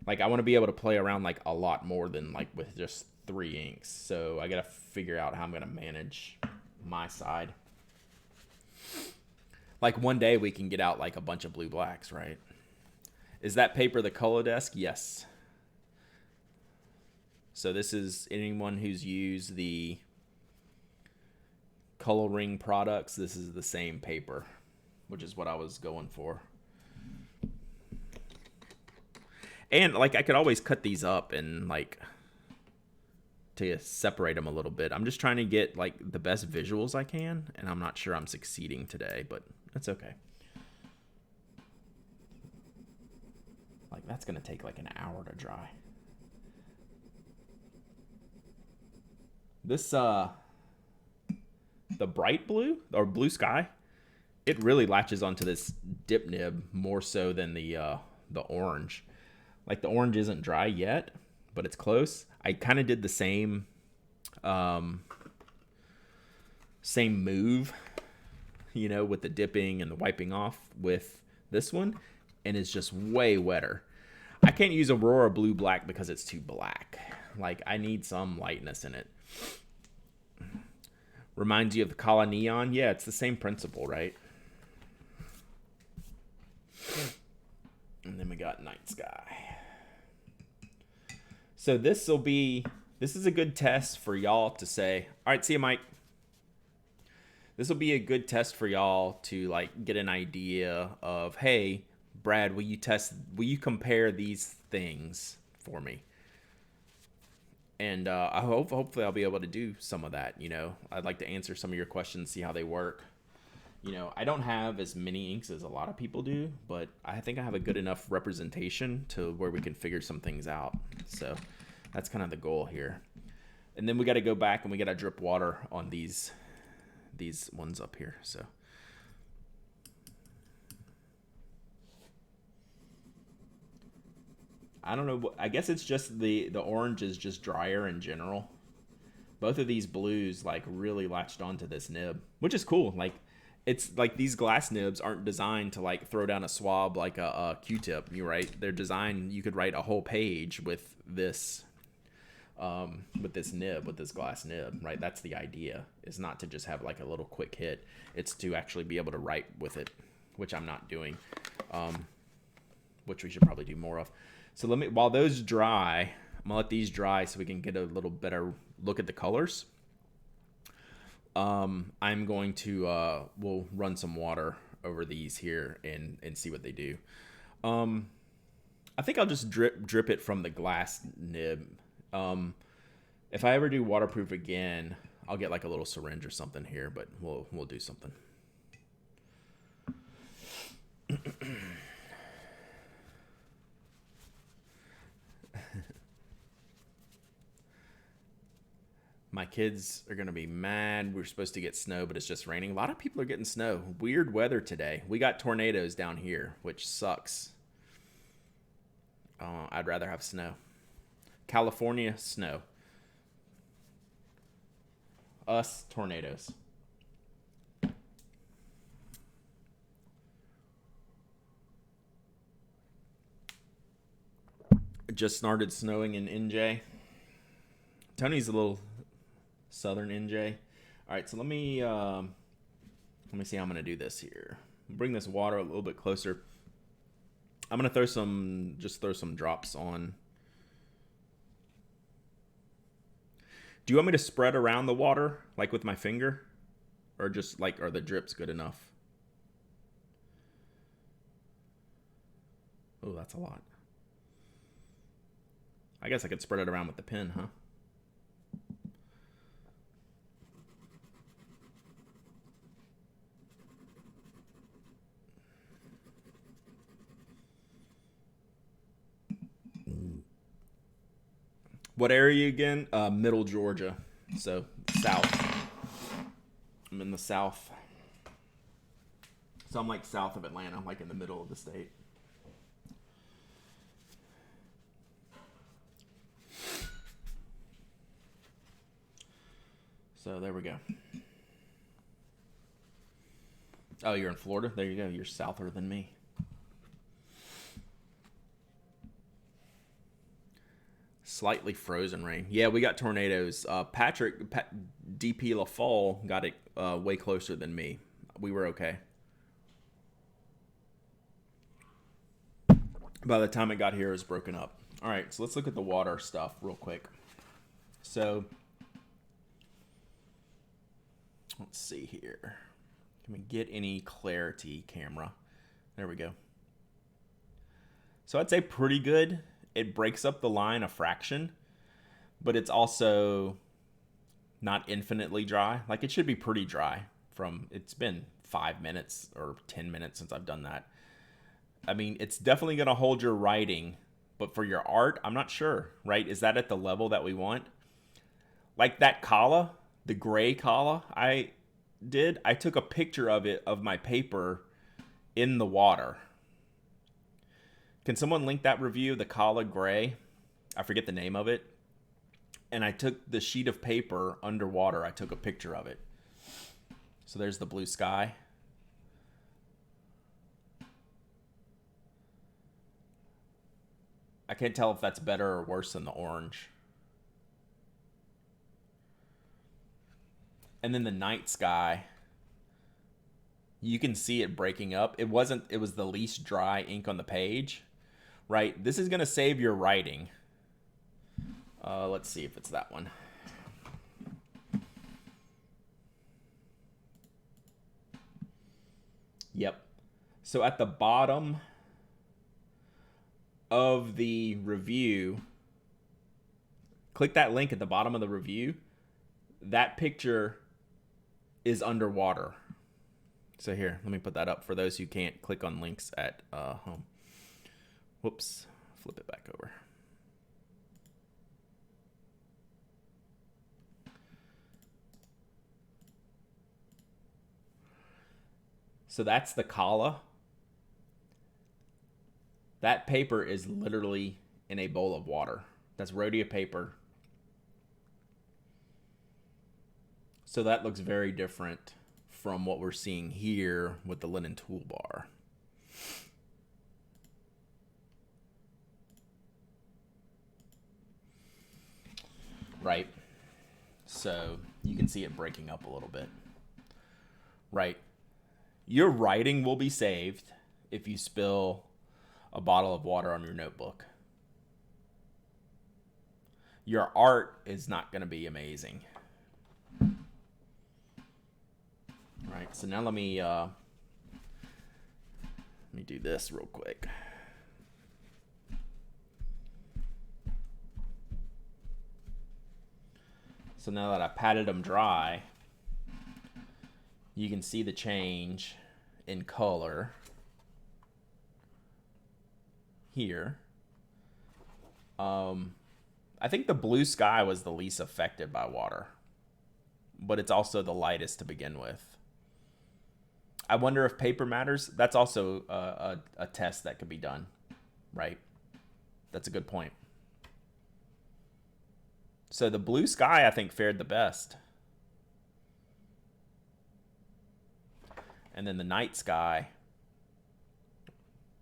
Like I want to be able to play around like a lot more than like with just 3 inks. So I got to figure out how I'm going to manage my side. Like one day we can get out like a bunch of blue blacks, right? Is that paper the Color Desk? Yes. So this is anyone who's used the coloring products. This is the same paper, which is what I was going for. And like I could always cut these up and like to separate them a little bit. I'm just trying to get like the best visuals I can, and I'm not sure I'm succeeding today, but that's okay. Like that's gonna take like an hour to dry. This the bright blue or blue sky, it really latches onto this dip nib more so than the orange. Like the orange isn't dry yet, but it's close. I kind of did the same move, with the dipping and the wiping off with this one, and it's just way wetter. I can't use Aurora Blue Black because it's too black. Like I need some lightness in it. Reminds you of the Kala Neon? Yeah, it's the same principle, right? And then we got night sky. So this is a good test for y'all to say, all right, see you, Mike. This will be a good test for y'all to like get an idea of, hey, Brad, will you compare these things for me? And hopefully I'll be able to do some of that. I'd like to answer some of your questions, see how they work. I don't have as many inks as a lot of people do, but I think I have a good enough representation to where we can figure some things out. So that's kind of the goal here. And then we got to go back and we got to drip water on these ones up here. So I don't know. I guess it's just the orange is just drier in general. Both of these blues like really latched onto this nib, which is cool. Like it's like these glass nibs aren't designed to like throw down a swab like a Q-tip. They're designed. You could write a whole page with this nib, with this glass nib, right? That's the idea. Is not to just have like a little quick hit. It's to actually be able to write with it, which I'm not doing. Which we should probably do more of. So while those dry, I'm gonna let these dry so we can get a little better look at the colors. I'm going to we'll run some water over these here and see what they do. I think I'll just drip it from the glass nib. If I ever do waterproof again, I'll get like a little syringe or something here, but we'll do something. My kids are going to be mad. We're supposed to get snow, but it's just raining. A lot of people are getting snow. Weird weather today. We got tornadoes down here, which sucks. I'd rather have snow. California, snow. Us, tornadoes. It just started snowing in NJ. Tony's a little southern NJ. All right, so let me see how I'm gonna do this here. Bring this water a little bit closer. I'm gonna throw some drops on. Do you want me to spread around the water like with my finger, or just like are the drips good enough? Oh, that's a lot. I guess I could spread it around with the pen, huh? What area again? Middle Georgia. So south. I'm in the south. So I'm like south of Atlanta. I'm like in the middle of the state. So there we go. Oh, you're in Florida? There you go. You're souther than me. Slightly frozen rain. Yeah, we got tornadoes. DP La Fall got it way closer than me. We were okay. By the time it got here, it was broken up. All right, so let's look at the water stuff real quick. So let's see here. Can we get any clarity, camera? There we go. So I'd say pretty good. It breaks up the line a fraction, but it's also not infinitely dry. Like it should be pretty dry it's been 5 minutes or 10 minutes since I've done that. I mean, it's definitely going to hold your writing, but for your art, I'm not sure, right? Is that at the level that we want? Like that kala, the gray kala I took a picture of it, of my paper in the water. Can someone link that review, the Kala Gray? I forget the name of it. And I took the sheet of paper underwater. I took a picture of it. So there's the blue sky. I can't tell if that's better or worse than the orange. And then the night sky. you can see it breaking up. It wasn't, it was the least dry ink on the page, right? This is going to save your writing. Let's see if it's that one. Yep. So at the bottom of the review, click that link at the bottom of the review. That picture is underwater. So here, let me put that up for those who can't click on links at home. Whoops, flip it back over. So that's the Kala. That paper is literally in a bowl of water. That's Rhodia paper. So that looks very different from what we're seeing here with the linen toolbar. Right? So you can see it breaking up a little bit. Right? Your writing will be saved if you spill a bottle of water on your notebook. Your art is not going to be amazing. Right, so now let me do this real quick. So now that I patted them dry, you can see the change in color here. I think the blue sky was the least affected by water, but it's also the lightest to begin with. I wonder if paper matters. That's also a test that could be done, right? That's a good point. So the blue sky, I think, fared the best. And then the night sky,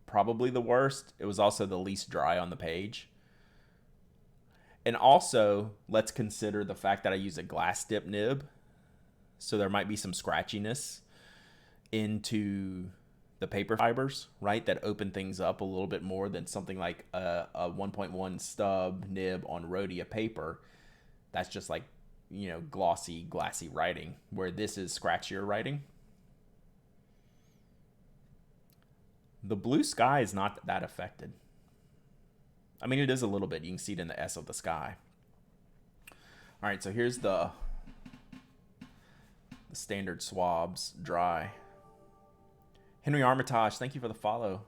probably the worst. It was also the least dry on the page. And also, let's consider the fact that I use a glass dip nib. So there might be some scratchiness into the paper fibers, right? That open things up a little bit more than something like a 1.1 stub nib on Rhodia paper. That's just like, you know, glossy, glassy writing, where this is scratchier writing. The blue sky is not that affected. I mean, it is a little bit. You can see it in the S of the sky. All right, so here's the standard swabs dry. Henry Armitage, thank you for the follow.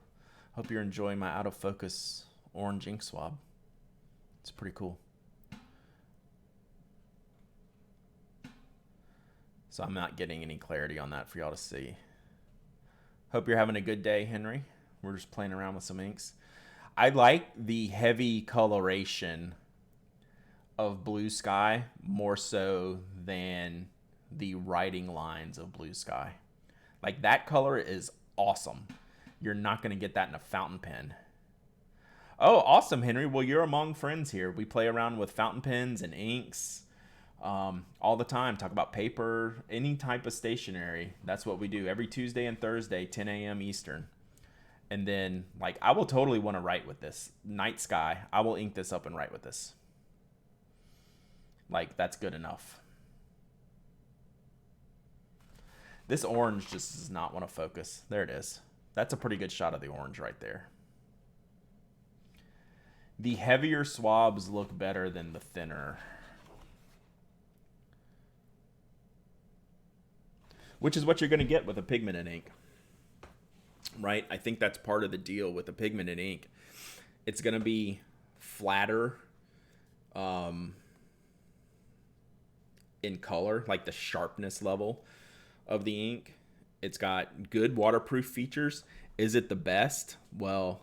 Hope you're enjoying my out of focus orange ink swab. It's pretty cool. So I'm not getting any clarity on that for y'all to see. Hope you're having a good day, Henry. We're just playing around with some inks. I like the heavy coloration of blue sky more so than the writing lines of blue sky. Like, that color is awesome. You're not going to get that in a fountain pen. Oh, awesome, Henry. Well, you're among friends here. We play around with fountain pens and inks all the time. Talk about paper, any type of stationery. That's what we do every Tuesday and Thursday, 10 a.m. Eastern. And then, like, I will totally want to write with this. Night sky, I will ink this up and write with this. Like, that's good enough. This orange just does not want to focus. There it is. That's a pretty good shot of the orange right there. The heavier swabs look better than the thinner. Which is what you're going to get with a pigmented ink. Right? I think that's part of the deal with the pigmented ink. It's going to be flatter in color, like the sharpness level of the ink. It's got good waterproof features. Is it the best? Well,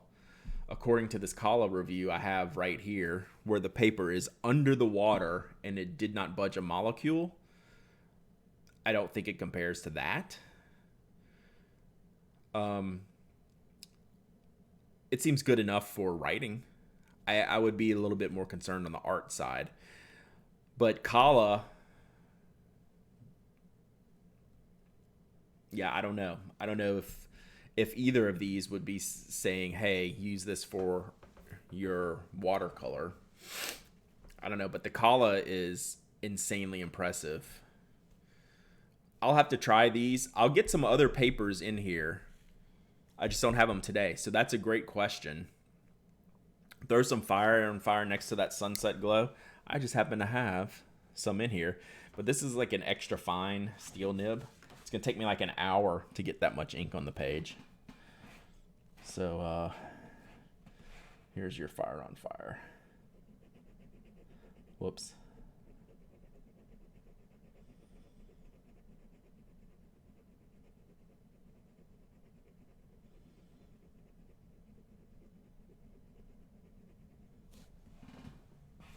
according to this Kala review I have right here, where the paper is under the water and it did not budge a molecule, I don't think it compares to that. It seems good enough for writing. I would be a little bit more concerned on the art side. But Kala, Yeah, I don't know. I don't know if either of these would be saying, "Hey, use this for your watercolor." I don't know, but the Kala is insanely impressive. I'll have to try these. I'll get some other papers in here. I just don't have them today. So that's a great question. Throw some fire and fire next to that sunset glow. I just happen to have some in here. But this is like an extra fine steel nib. It's going to take me like an hour to get that much ink on the page. So here's your fire on fire. Whoops.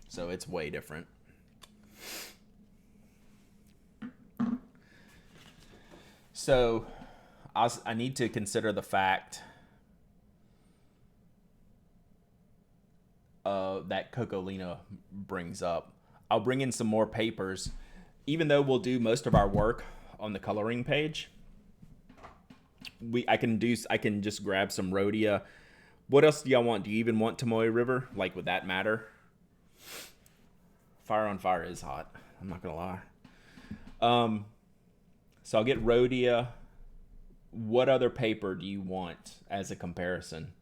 So it's way different. So I need to consider the fact that Cocolina brings up. I'll bring in some more papers. Even though we'll do most of our work on the coloring page, I can just grab some Rhodia. What else do y'all want? Do you even want Tomoe River? Like, would that matter? Fire on Fire is hot. I'm not gonna lie. So I'll get Rhodia. What other paper do you want as a comparison?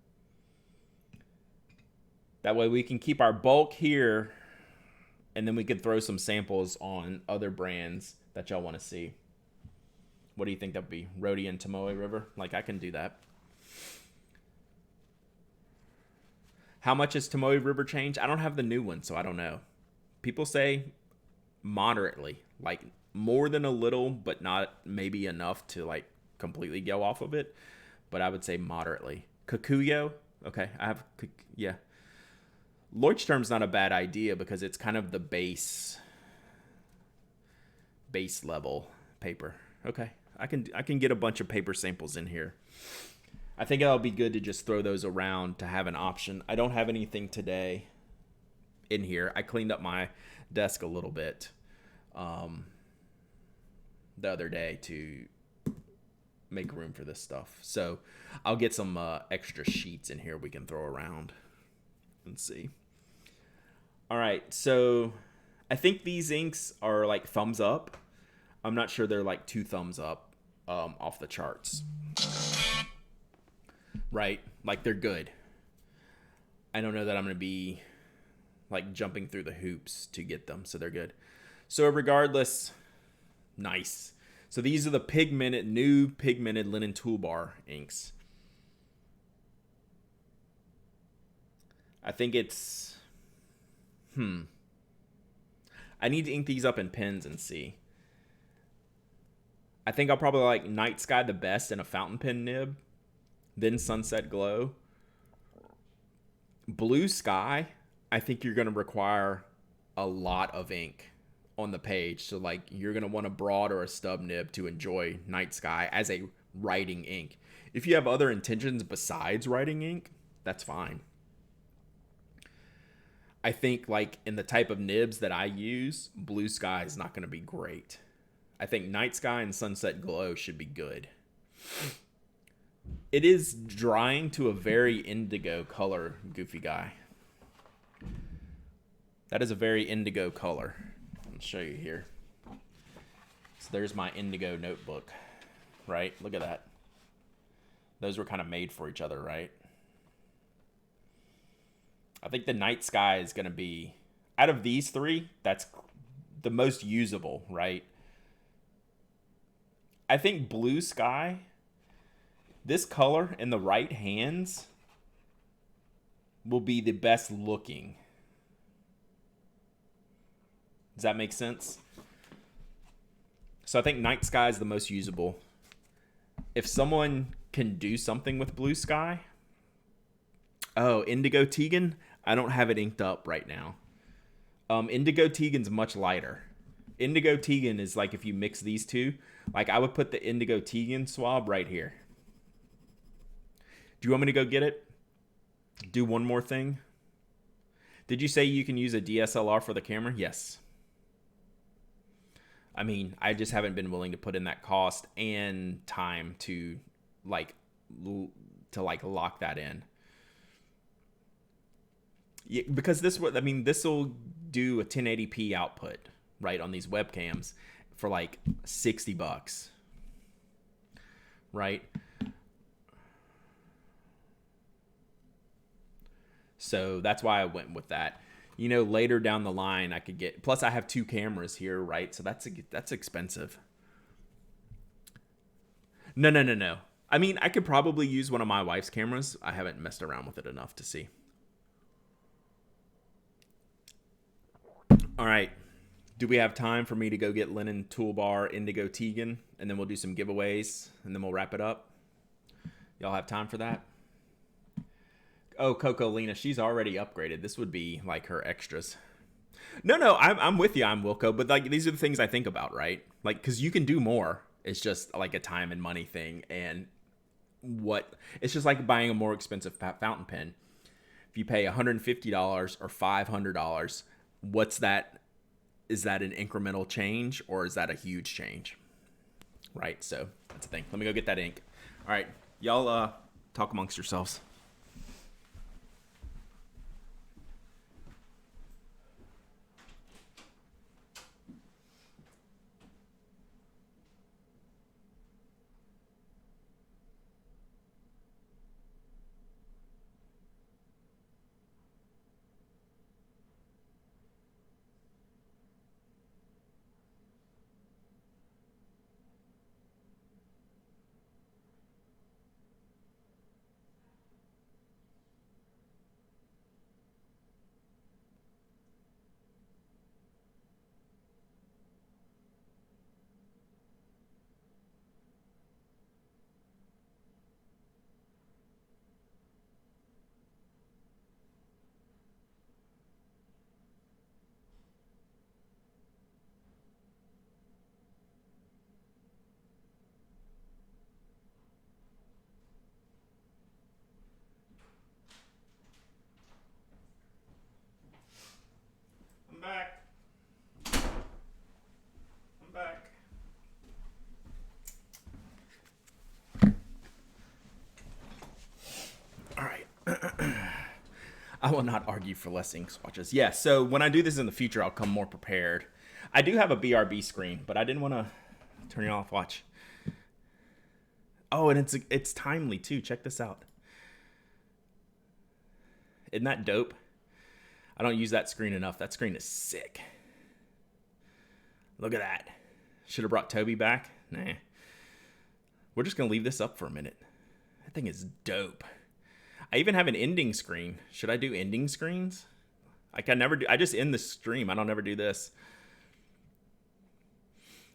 That way we can keep our bulk here, and then we could throw some samples on other brands that y'all want to see. What do you think that would be? Rhodia and Tomoe River? Like, I can do that. How much has Tomoe River changed? I don't have the new one, so I don't know. People say moderately, like more than a little, but not maybe enough to like completely go off of it. But I would say moderately. Kikuyo, okay, yeah. Leuchtturm's not a bad idea because it's kind of the base level paper. Okay, I can get a bunch of paper samples in here. I think it'll be good to just throw those around to have an option. I don't have anything today in here. I cleaned up my desk a little bit the other day to make room for this stuff. So I'll get some extra sheets in here we can throw around and see. All right, so I think these inks are like thumbs up. I'm not sure they're like 2 thumbs up off the charts. Right? Like, they're good. I don't know that I'm going to be like jumping through the hoops to get them, so they're good. So regardless, nice. So these are the new pigmented linen toolbar inks. I think it's I need to ink these up in pens and see. I think I'll probably like Night Sky the best in a fountain pen nib, then Sunset Glow. Blue Sky, I think you're going to require a lot of ink on the page. So like you're going to want a broad or a stub nib to enjoy Night Sky as a writing ink. If you have other intentions besides writing ink, that's fine. I think like in the type of nibs that I use, Blue Sky is not going to be great. I think Night Sky and Sunset Glow should be good. It is drying to a very indigo color, Goofy Guy. That is a very indigo color. I'll show you here. So there's my indigo notebook, right? Look at that. Those were kind of made for each other, right? I think the Night Sky is going to be, out of these 3, that's the most usable, right? I think Blue Sky, this color in the right hands will be the best looking. Does that make sense? So I think Night Sky is the most usable. If someone can do something with Blue Sky, Indigo Tegan, I don't have it inked up right now. Indigo Tegan's much lighter. Indigo Tegan is like if you mix these two, like I would put the Indigo Tegan swab right here. Do you want me to go get it? Do one more thing? Did you say you can use a DSLR for the camera? Yes. I mean, I just haven't been willing to put in that cost and time to like lock that in. Yeah, because this what I mean, this will do a 1080p output, right, on these webcams for like $60, right? So that's why I went with that. Later down the line I could get, plus I have two cameras here, right? So that's expensive. No, no, no, no. I mean, I could probably use one of my wife's cameras. I haven't messed around with it enough to see. All right. Do we have time for me to go get Linen Toolbar Indigo Tegan, and then we'll do some giveaways, and then we'll wrap it up? Y'all have time for that? Oh, Coco Lena, she's already upgraded. This would be like her extras. No, no, I'm with you. I'm Wilco, but like these are the things I think about, right? Like, because you can do more. It's just like a time and money thing, and it's just like buying a more expensive fountain pen. If you pay $150 or $500, what's that? Is that an incremental change or is that a huge change? Right. So that's the thing. Let me go get that ink. All right, y'all talk amongst yourselves. I'm back. I'm back. All right. I will not argue for less ink swatches. Yeah, so when I do this in the future, I'll come more prepared. I do have a BRB screen, but I didn't want to turn it off. Watch. Oh, and it's timely too. Check this out. Isn't that dope? I don't use that screen enough. That screen is sick. Look at that. Should have brought Toby back. Nah. We're just going to leave this up for a minute. That thing is dope. I even have an ending screen. Should I do ending screens? Like I never do. I just end the stream. I don't ever do this.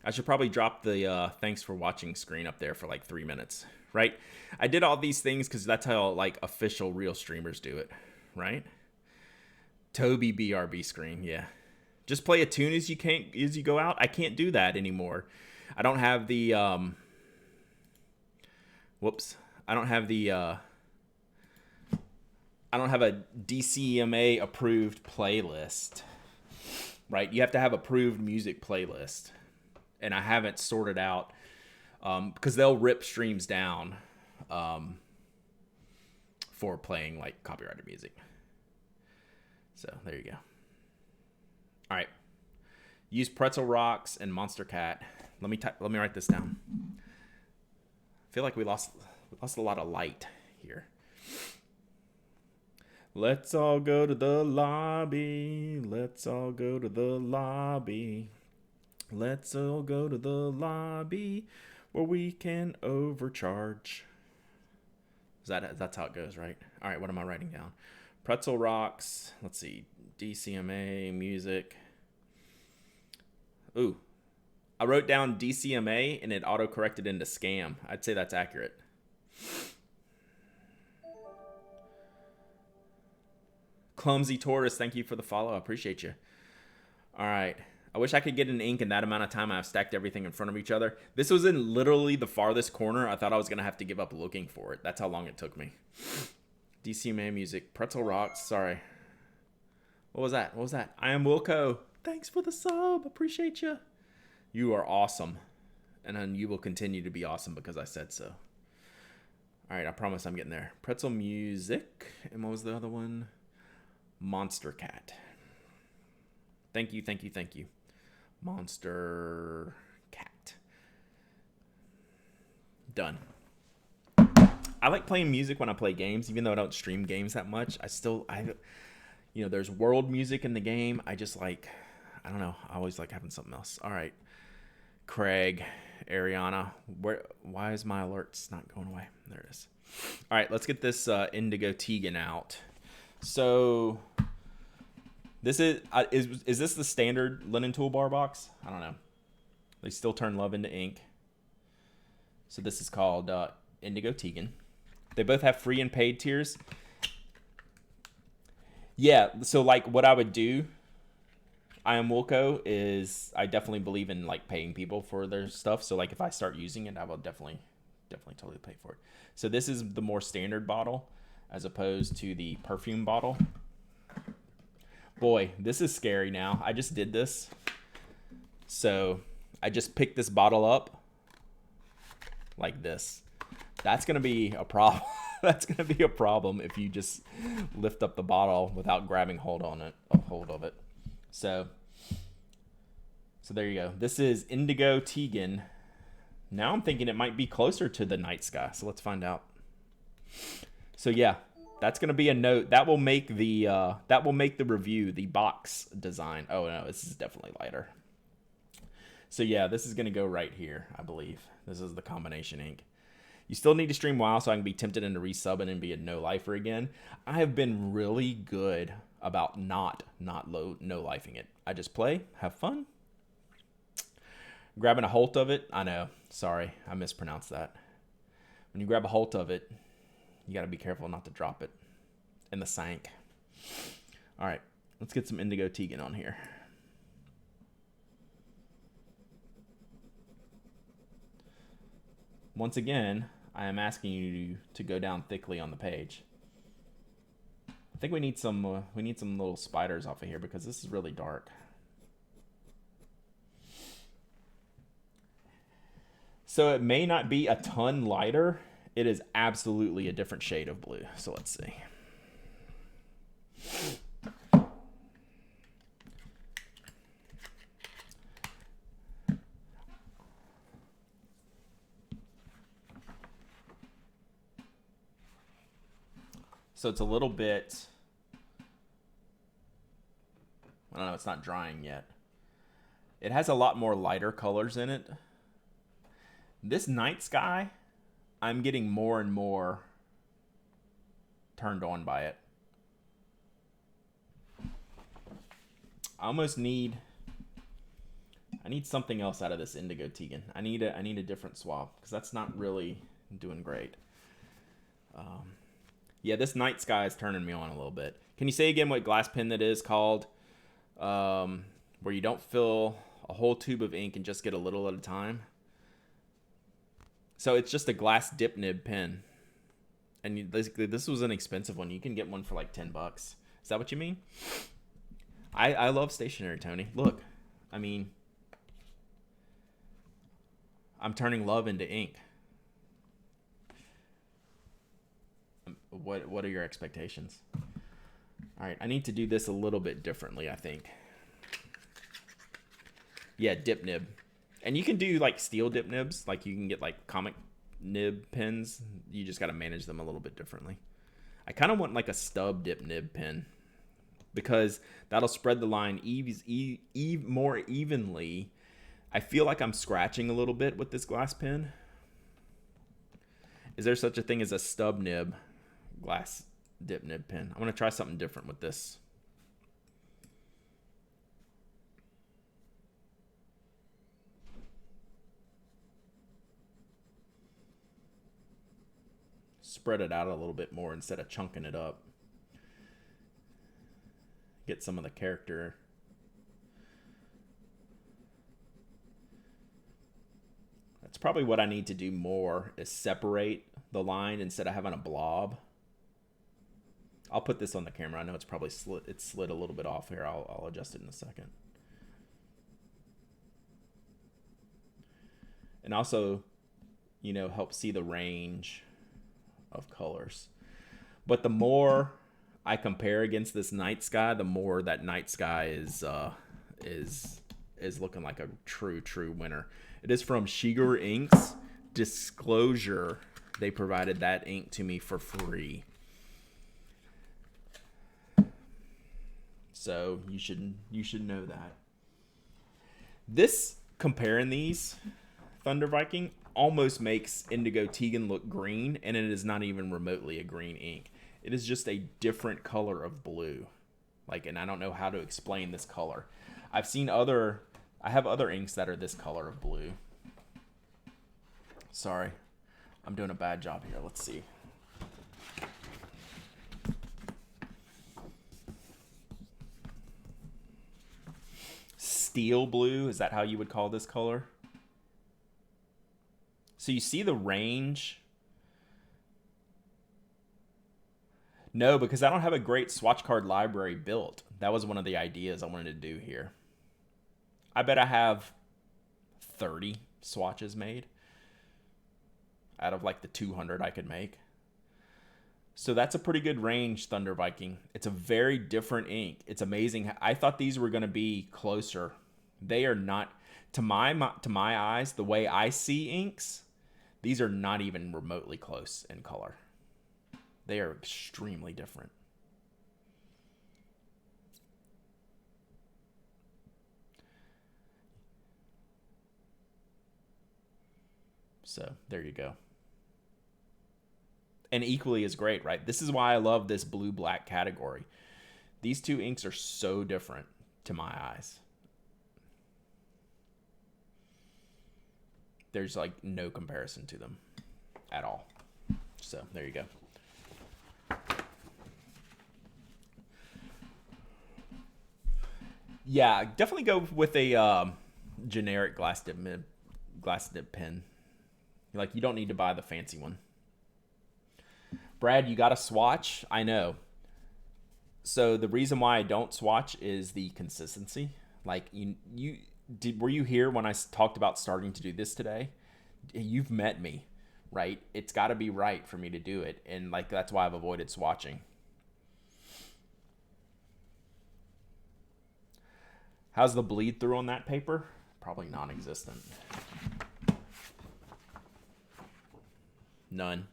I should probably drop the thanks for watching screen up there for like 3 minutes, right? I did all these things because that's how like official real streamers do it, right? Toby BRB screen, yeah. Just play a tune as you go out. I can't do that anymore. I don't have the whoops. I don't have a DCMA approved playlist. Right? You have to have approved music playlist. And I haven't sorted out because they'll rip streams down for playing like copyrighted music. So there you go. All right. Use Pretzel Rocks and Monster Cat. Let me write this down. I feel like we lost a lot of light here. Let's all go to the lobby. Let's all go to the lobby. Let's all go to the lobby where we can overcharge. That's how it goes, right? All right, what am I writing down? Pretzel Rocks. Let's see. DCMA music. Ooh. I wrote down DCMA and it auto-corrected into scam. I'd say that's accurate. Clumsy Taurus, thank you for the follow. I appreciate you. All right. I wish I could get an ink in that amount of time. I've stacked everything in front of each other. This was in literally the farthest corner. I thought I was going to have to give up looking for it. That's how long it took me. DCMA music. Pretzel Rocks. Sorry. What was that? I am Wilco. Thanks for the sub. Appreciate you. You are awesome. And then you will continue to be awesome because I said so. All right, I promise I'm getting there. Pretzel Music. And what was the other one? Monster Cat. Thank you, thank you, thank you. Monster Cat. Done. I like playing music when I play games, even though I don't stream games that much. There's world music in the game. I don't know. I always like having something else. All right. Craig, Ariana, why is my alerts not going away? There it is. All right, let's get this Indigo Tegan out. So this is this the standard linen toolbar box? I don't know. They still turn love into ink. So this is called Indigo Tegan. They both have free and paid tiers. Yeah, so like what I would do, I Am Wilco, is I definitely believe in like paying people for their stuff. So like if I start using it, I will definitely totally pay for it. So this is the more standard bottle as opposed to the perfume bottle. Boy, this is scary now. I just did this. So I just picked this bottle up like this. That's going to be a problem. That's going to be a problem if you just lift up the bottle without grabbing hold of it. So there you go. This is Indigo Tegan. Now I'm thinking it might be closer to the Night Sky. So let's find out. So yeah, that's going to be a note. That will make the review, the box design. Oh no, this is definitely lighter. So yeah, this is going to go right here, I believe. This is the combination ink. You still need to stream WoW so I can be tempted into resubbing and be a no-lifer again. I have been really good about not no-lifing it. I just play, have fun. Grabbing a hold of it. I know. Sorry, I mispronounced that. When you grab a hold of it, you got to be careful not to drop it in the sink. All right, let's get some Indigo Tegan on here. Once again, I am asking you to go down thickly on the page. I think we need some little spiders off of here because this is really dark. So it may not be a ton lighter. It is absolutely a different shade of blue. So let's see. So it's a little bit, I don't know, it's not drying yet. It has a lot more lighter colors in it. This Night Sky, I'm getting more and more turned on by it. I need something else out of this Indigo Tegan. I need a different swab because that's not really doing great. Yeah, this Night Sky is turning me on a little bit. Can you say again what glass pen that is called? Where you don't fill a whole tube of ink and just get a little at a time. So it's just a glass dip nib pen. And basically, this was an expensive one. You can get one for like $10. Is that what you mean? I love stationery, Tony. Look, I mean, I'm turning love into ink. What are your expectations? All right, I need to do this a little bit differently, I think. Yeah, dip nib. And you can do like steel dip nibs. Like you can get like comic nib pens. You just got to manage them a little bit differently. I kind of want like a stub dip nib pen because that'll spread the line more evenly. I feel like I'm scratching a little bit with this glass pen. Is there such a thing as a stub nib glass dip nib pen? I'm going to try something different with this. Spread it out a little bit more instead of chunking it up. Get some of the character. That's probably what I need to do more, is separate the line instead of having a blob. I'll put this on the camera. I know it's probably slid a little bit off here. I'll adjust it in a second. and also, help see the range of colors. But the more I compare against this night sky, the more that night sky is looking like a true winner. It is from Shiger Inks. Disclosure, they provided that ink to me for free. So you should know that. This, comparing these, Thunder Viking almost makes Indigo Tegan look green, and it is not even remotely a green ink. It is just a different color of blue. And I don't know how to explain this color. I have other inks that are this color of blue. Sorry, I'm doing a bad job here. Let's see. Steel blue, is that how you would call this color? So you see the range? No, because I don't have a great swatch card library built. That was one of the ideas I wanted to do here. I bet I have 30 swatches made out of the 200 I could make. So that's a pretty good range, Thunder Viking. It's a very different ink. It's amazing. I thought these were going to be closer. They are not. To my eyes, the way I see inks, these are not even remotely close in color. They are extremely different. So there you go. And equally as great, right? This is why I love this blue-black category. These two inks are so different to my eyes. There's no comparison to them at all. So there you go. Yeah, definitely go with a generic glass dip pen. You don't need to buy the fancy one. Brad, you got a swatch? I know. So the reason why I don't swatch is the consistency. Were you here when I talked about starting to do this today? You've met me, right? It's got to be right for me to do it, and that's why I've avoided swatching. How's the bleed through on that paper? Probably non-existent. None.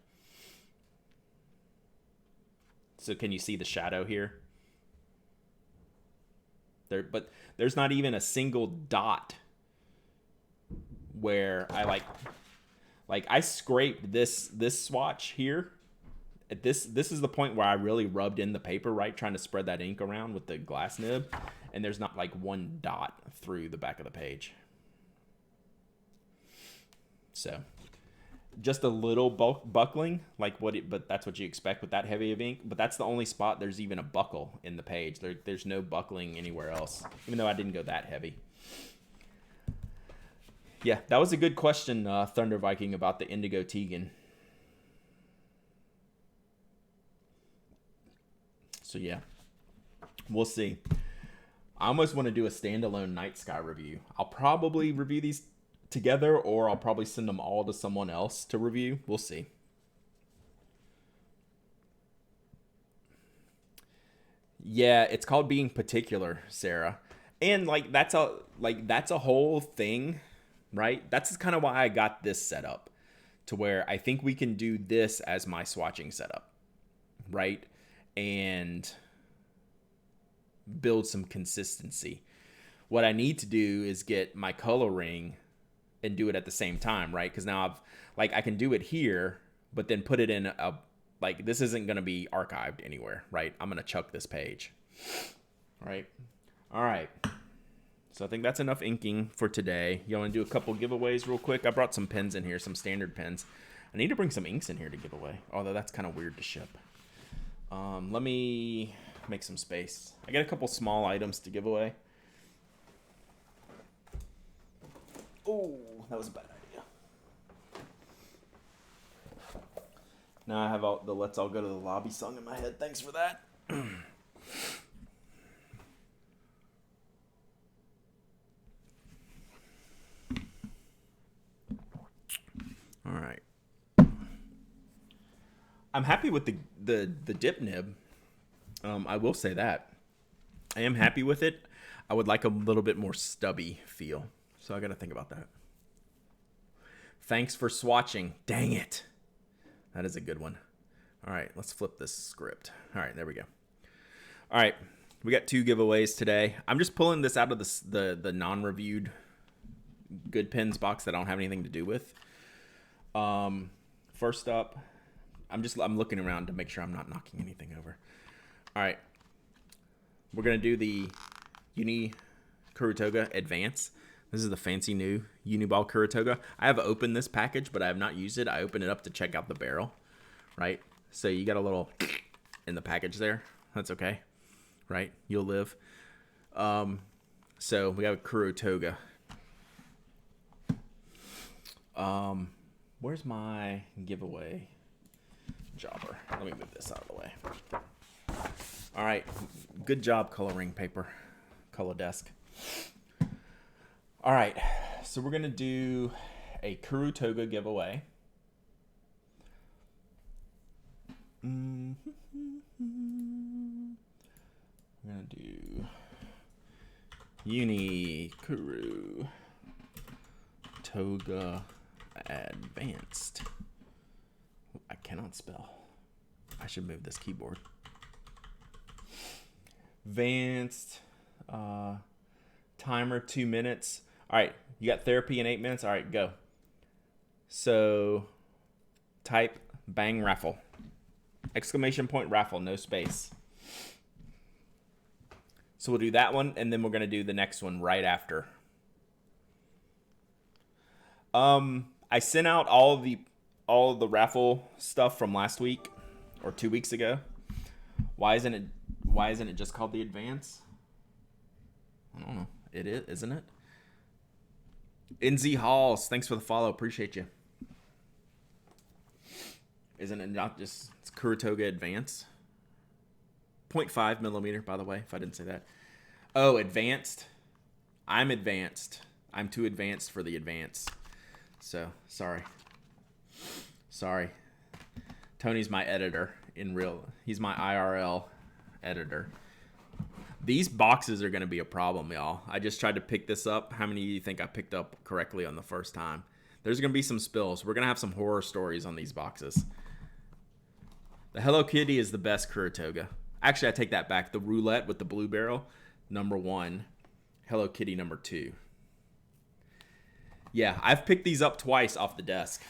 So can you see the shadow here? But there's not even a single dot where I I scraped this swatch here. This is the point where I really rubbed in the paper, right, trying to spread that ink around with the glass nib, and there's not one dot through the back of the page. So just a little buckling, but that's what you expect with that heavy of ink. But that's the only spot there's even a buckle in the page. There's no buckling anywhere else, even though I didn't go that heavy. Yeah, that was a good question, Thunder Viking, about the Indigo Tegan. So yeah, we'll see. I almost want to do a standalone night sky review. I'll probably review these together, or I'll probably send them all to someone else to review. We'll see. Yeah, it's called being particular, Sarah. And that's a whole thing, right? That's kind of why I got this set up, to where I think we can do this as my swatching setup, right? And build some consistency. What I need to do is get my coloring and do it at the same time, right? Because now I can do it here, but then put it in a, this isn't going to be archived anywhere, right? I'm going to chuck this page, right? All right. So I think that's enough inking for today. You want to do a couple giveaways real quick? I brought some pens in here, some standard pens. I need to bring some inks in here to give away, although that's kind of weird to ship. Let me make some space. I got a couple small items to give away. Oh, that was a bad idea. Now I have all the "Let's All Go to the Lobby" song in my head. Thanks for that. I'm happy with the dip nib. I will say that. I am happy with it. I would like a little bit more stubby feel. So I got to think about that. Thanks for swatching. Dang it. That is a good one. All right, let's flip this script. All right, there we go. All right, we got 2 giveaways today. I'm just pulling this out of the non-reviewed Good Pens box that I don't have anything to do with. First up, I'm looking around to make sure I'm not knocking anything over. All right, we're gonna do the Uni Kurutoga Advance. This is the fancy new Uniball Kurutoga. I have opened this package, but I have not used it. I opened it up to check out the barrel, right? So you got a little in the package there. That's okay, right? You'll live. So we have a Kurutoga. Where's my giveaway jobber? Let me move this out of the way. All right, good job coloring paper, color desk. All right, so we're gonna do a Kurutoga giveaway. We're gonna do Uni Kurutoga Advanced. I cannot spell. I should move this keyboard. Advanced, timer 2 minutes. All right, you got therapy in 8 minutes. All right, go. So type bang raffle. Exclamation point raffle, no space. So we'll do that one, and then we're gonna do the next one right after. I sent out all of the raffle stuff from last week or 2 weeks ago. Why isn't it just called the Advance? I don't know. It is, isn't it? NZ Halls, thanks for the follow. Appreciate you. Isn't it not just it's Kurutoga Advance? 0.5 millimeter, by the way, if I didn't say that. Oh, advanced. I'm advanced. I'm too advanced for the Advance. So, sorry. Tony's my editor he's my IRL editor. These boxes are going to be a problem, y'all. I just tried to pick this up. How many of you think I picked up correctly on the first time? There's going to be some spills. We're going to have some horror stories on these boxes. The Hello Kitty is the best Kurutoga. Actually, I take that back. The roulette with the blue barrel, number 1. Hello Kitty, number 2. Yeah, I've picked these up twice off the desk.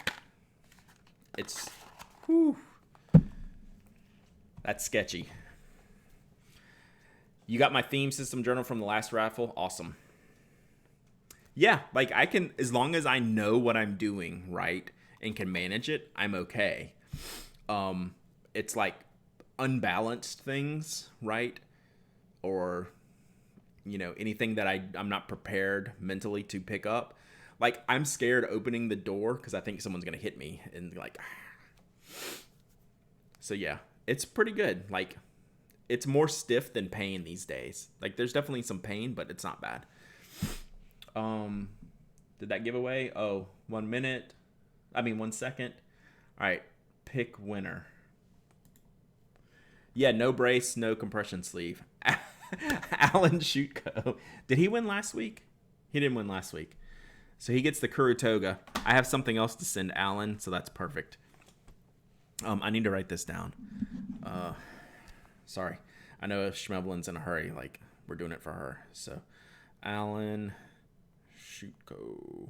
It's, whew, that's sketchy. You got my theme system journal from the last raffle? Awesome. Yeah, like I can, as long as I know what I'm doing, right, and can manage it, I'm okay. It's like unbalanced things, right? Or, anything that I'm not prepared mentally to pick up. Like, I'm scared opening the door because I think someone's going to hit me. And, like, so, yeah, it's pretty good. Like, it's more stiff than pain these days. Like, there's definitely some pain, but it's not bad. Did that give away? Oh, 1 minute. 1 second. All right, pick winner. Yeah, no brace, no compression sleeve. Alan Shootco. Did he win last week? He didn't win last week. So he gets the Kurutoga. I have something else to send Alan, so that's perfect. I need to write this down. Sorry. I know Schmeblin's in a hurry. Like, we're doing it for her. So, Alan Shootco.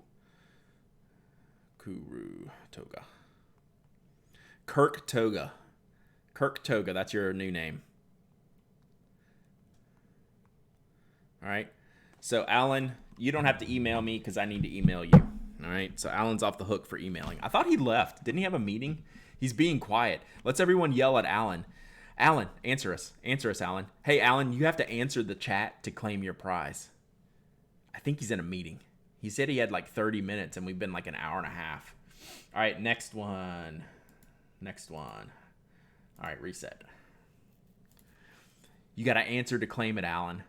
Kurutoga. Kirk Toga. Kirk Toga. That's your new name. All right. So, Alan, you don't have to email me because I need to email you. All right. So, Alan's off the hook for emailing. I thought he left. Didn't he have a meeting? He's being quiet. Let's everyone yell at Alan. Alan, answer us. Answer us, Alan. Hey, Alan, you have to answer the chat to claim your prize. I think he's in a meeting. He said he had like 30 minutes, and we've been like an hour and a half. All right, next one. Next one. All right, reset. You got to answer to claim it, Alan.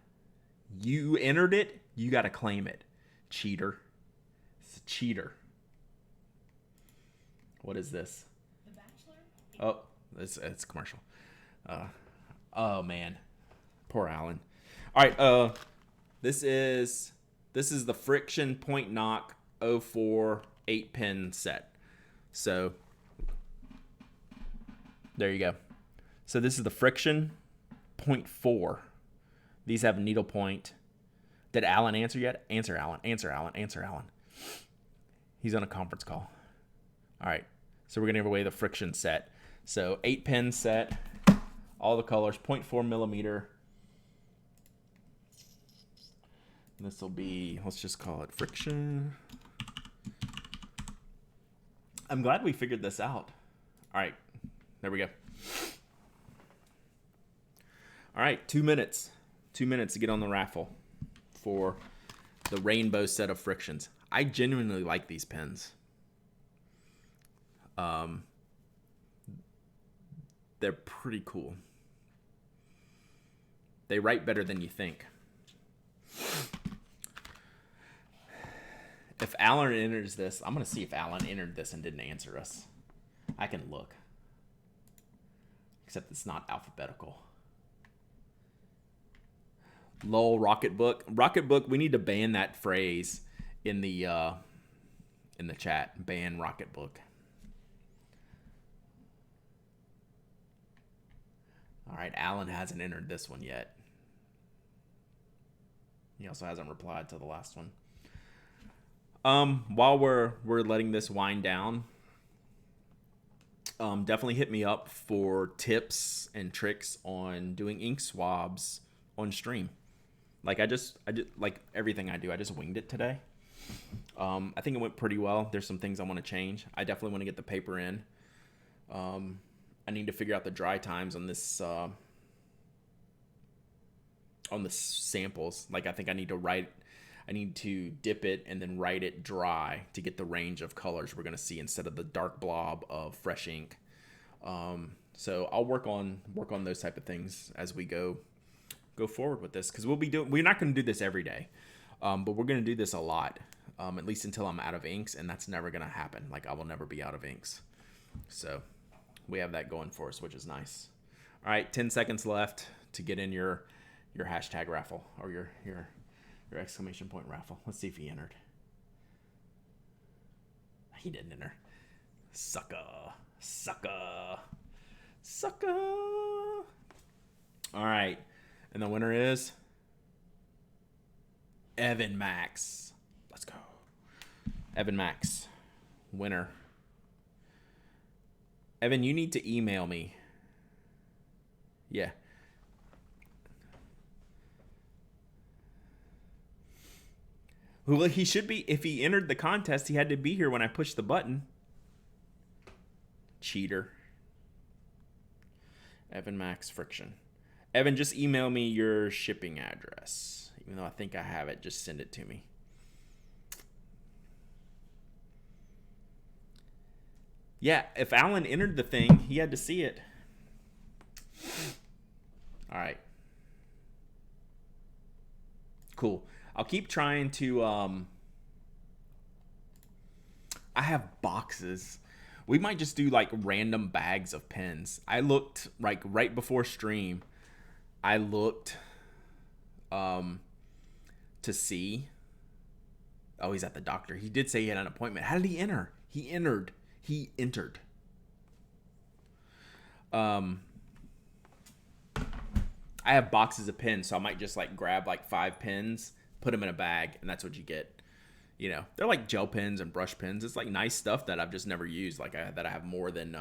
You entered it. You got to claim it. Cheater. It's a cheater. What is this? The Bachelor? Oh, It's commercial. Oh man, poor Alan. All right, this is the Friction Point Knock 04 8-pin set. So there you go. So this is the Friction Point 4. These have needle point. Did Alan answer yet? Answer Alan. Answer Alan. Answer Alan. He's on a conference call. All right. So we're going to give away the Friction set. So 8-pin set. All the colors. 0.4 millimeter. This will be, let's just call it Friction. I'm glad we figured this out. All right. There we go. All right. 2 minutes. 2 minutes to get on the raffle for the rainbow set of Frictions. I genuinely like these pens. They're pretty cool. They write better than you think. If Alan enters this, I'm going to see if Alan entered this and didn't answer us. I can look. Except it's not alphabetical. Lol, Rocketbook. Rocketbook, we need to ban that phrase in the chat. Ban Rocketbook. All right, Alan hasn't entered this one yet. He also hasn't replied to the last one. While we're letting this wind down, definitely hit me up for tips and tricks on doing ink swabs on stream. Like I just like everything I do, I just winged it today. I think it went pretty well. There's some things I want to change. I definitely want to get the paper in. I need to figure out the dry times on this on the samples. Like I think I need to dip it and then write it dry to get the range of colors we're going to see instead of the dark blob of fresh ink. So I'll work on those type of things as we go forward with this, because we're not going to do this every day, but we're going to do this a lot, at least until I'm out of inks, and that's never going to happen. Like I will never be out of inks. So we have that going for us, which is nice. All right, 10 seconds left to get in your hashtag raffle or your exclamation point raffle. Let's see if he entered. He didn't enter. Sucker. All right. And the winner is Evan Max. Let's go. Evan Max. Winner. Evan, you need to email me. Yeah. Well, he should be. If he entered the contest, he had to be here when I pushed the button. Cheater. Evan Max Friction. Evan, just email me your shipping address. Even though I think I have it, just send it to me. Yeah, if Alan entered the thing, he had to see it. All right. Cool. I'll keep trying to... I have boxes. We might just do like random bags of pens. I looked like right before stream. I looked to see. Oh, he's at the doctor. He did say he had an appointment. How did he enter? He entered. I have boxes of pens, so I might just like grab like 5 pens, put them in a bag, and that's what you get. You know, they're like gel pens and brush pens. It's like nice stuff that I've just never used, like that I have more than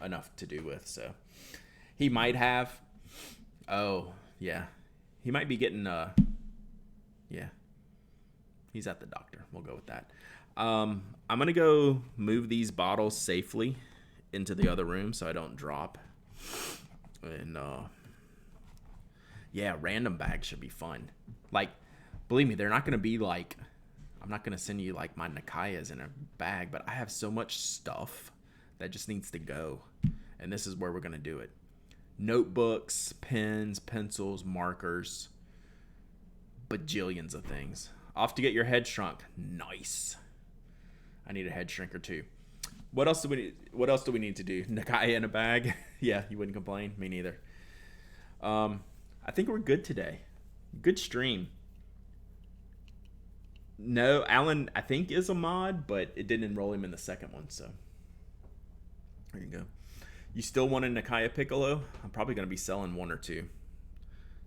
enough to do with. So he might have. Oh yeah, he might be getting. Yeah, he's at the doctor. We'll go with that. I'm gonna go move these bottles safely into the other room so I don't drop. And yeah, random bags should be fun. Like, believe me, they're not gonna be like. I'm not going to send you like my Nikayas in a bag, but I have so much stuff that just needs to go. And this is where we're going to do it. Notebooks, pens, pencils, markers, bajillions of things. Off to get your head shrunk. Nice. I need a head shrinker too. What else do we need to do? Nakai in a bag? Yeah, you wouldn't complain. Me neither. I think we're good today. Good stream. No, Alan, I think is a mod, but it didn't enroll him in the second one. So there you go. You still want a Nakaya Piccolo? I'm probably gonna be selling one or two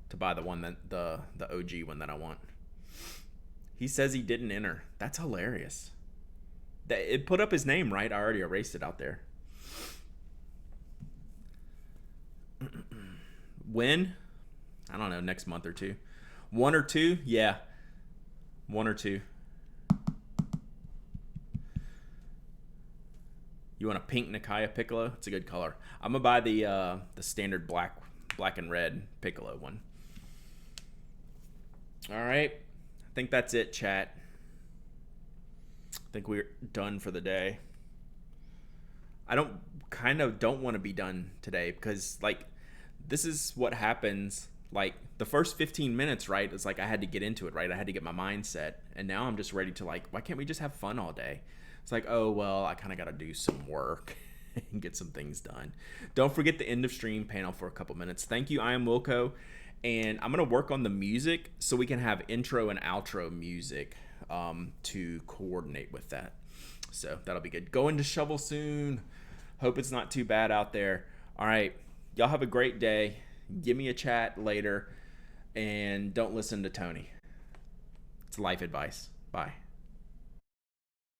to buy the one that the OG one that I want. He says he didn't enter. That's hilarious. It put up his name, right? I already erased it out there. When? I don't know, next month or two. One or two? Yeah. One or two. You want a pink Nakaya Piccolo? It's a good color. I'm gonna buy the standard black and red Piccolo one. All right. I think that's it, chat. I think we're done for the day. I don't want to be done today because like this is what happens. Like the first 15 minutes, right? It's like I had to get into it, right? I had to get my mindset, and now I'm just ready to like, why can't we just have fun all day? It's like, oh well, I kind of got to do some work and get some things done. Don't forget the end of stream panel for a couple minutes. Thank you, I am Wilco, and I'm gonna work on the music so we can have intro and outro music to coordinate with that. So that'll be good. Going to shovel soon. Hope it's not too bad out there. All right, y'all have a great day. Give me a chat later, and don't listen to Tony. It's life advice. Bye.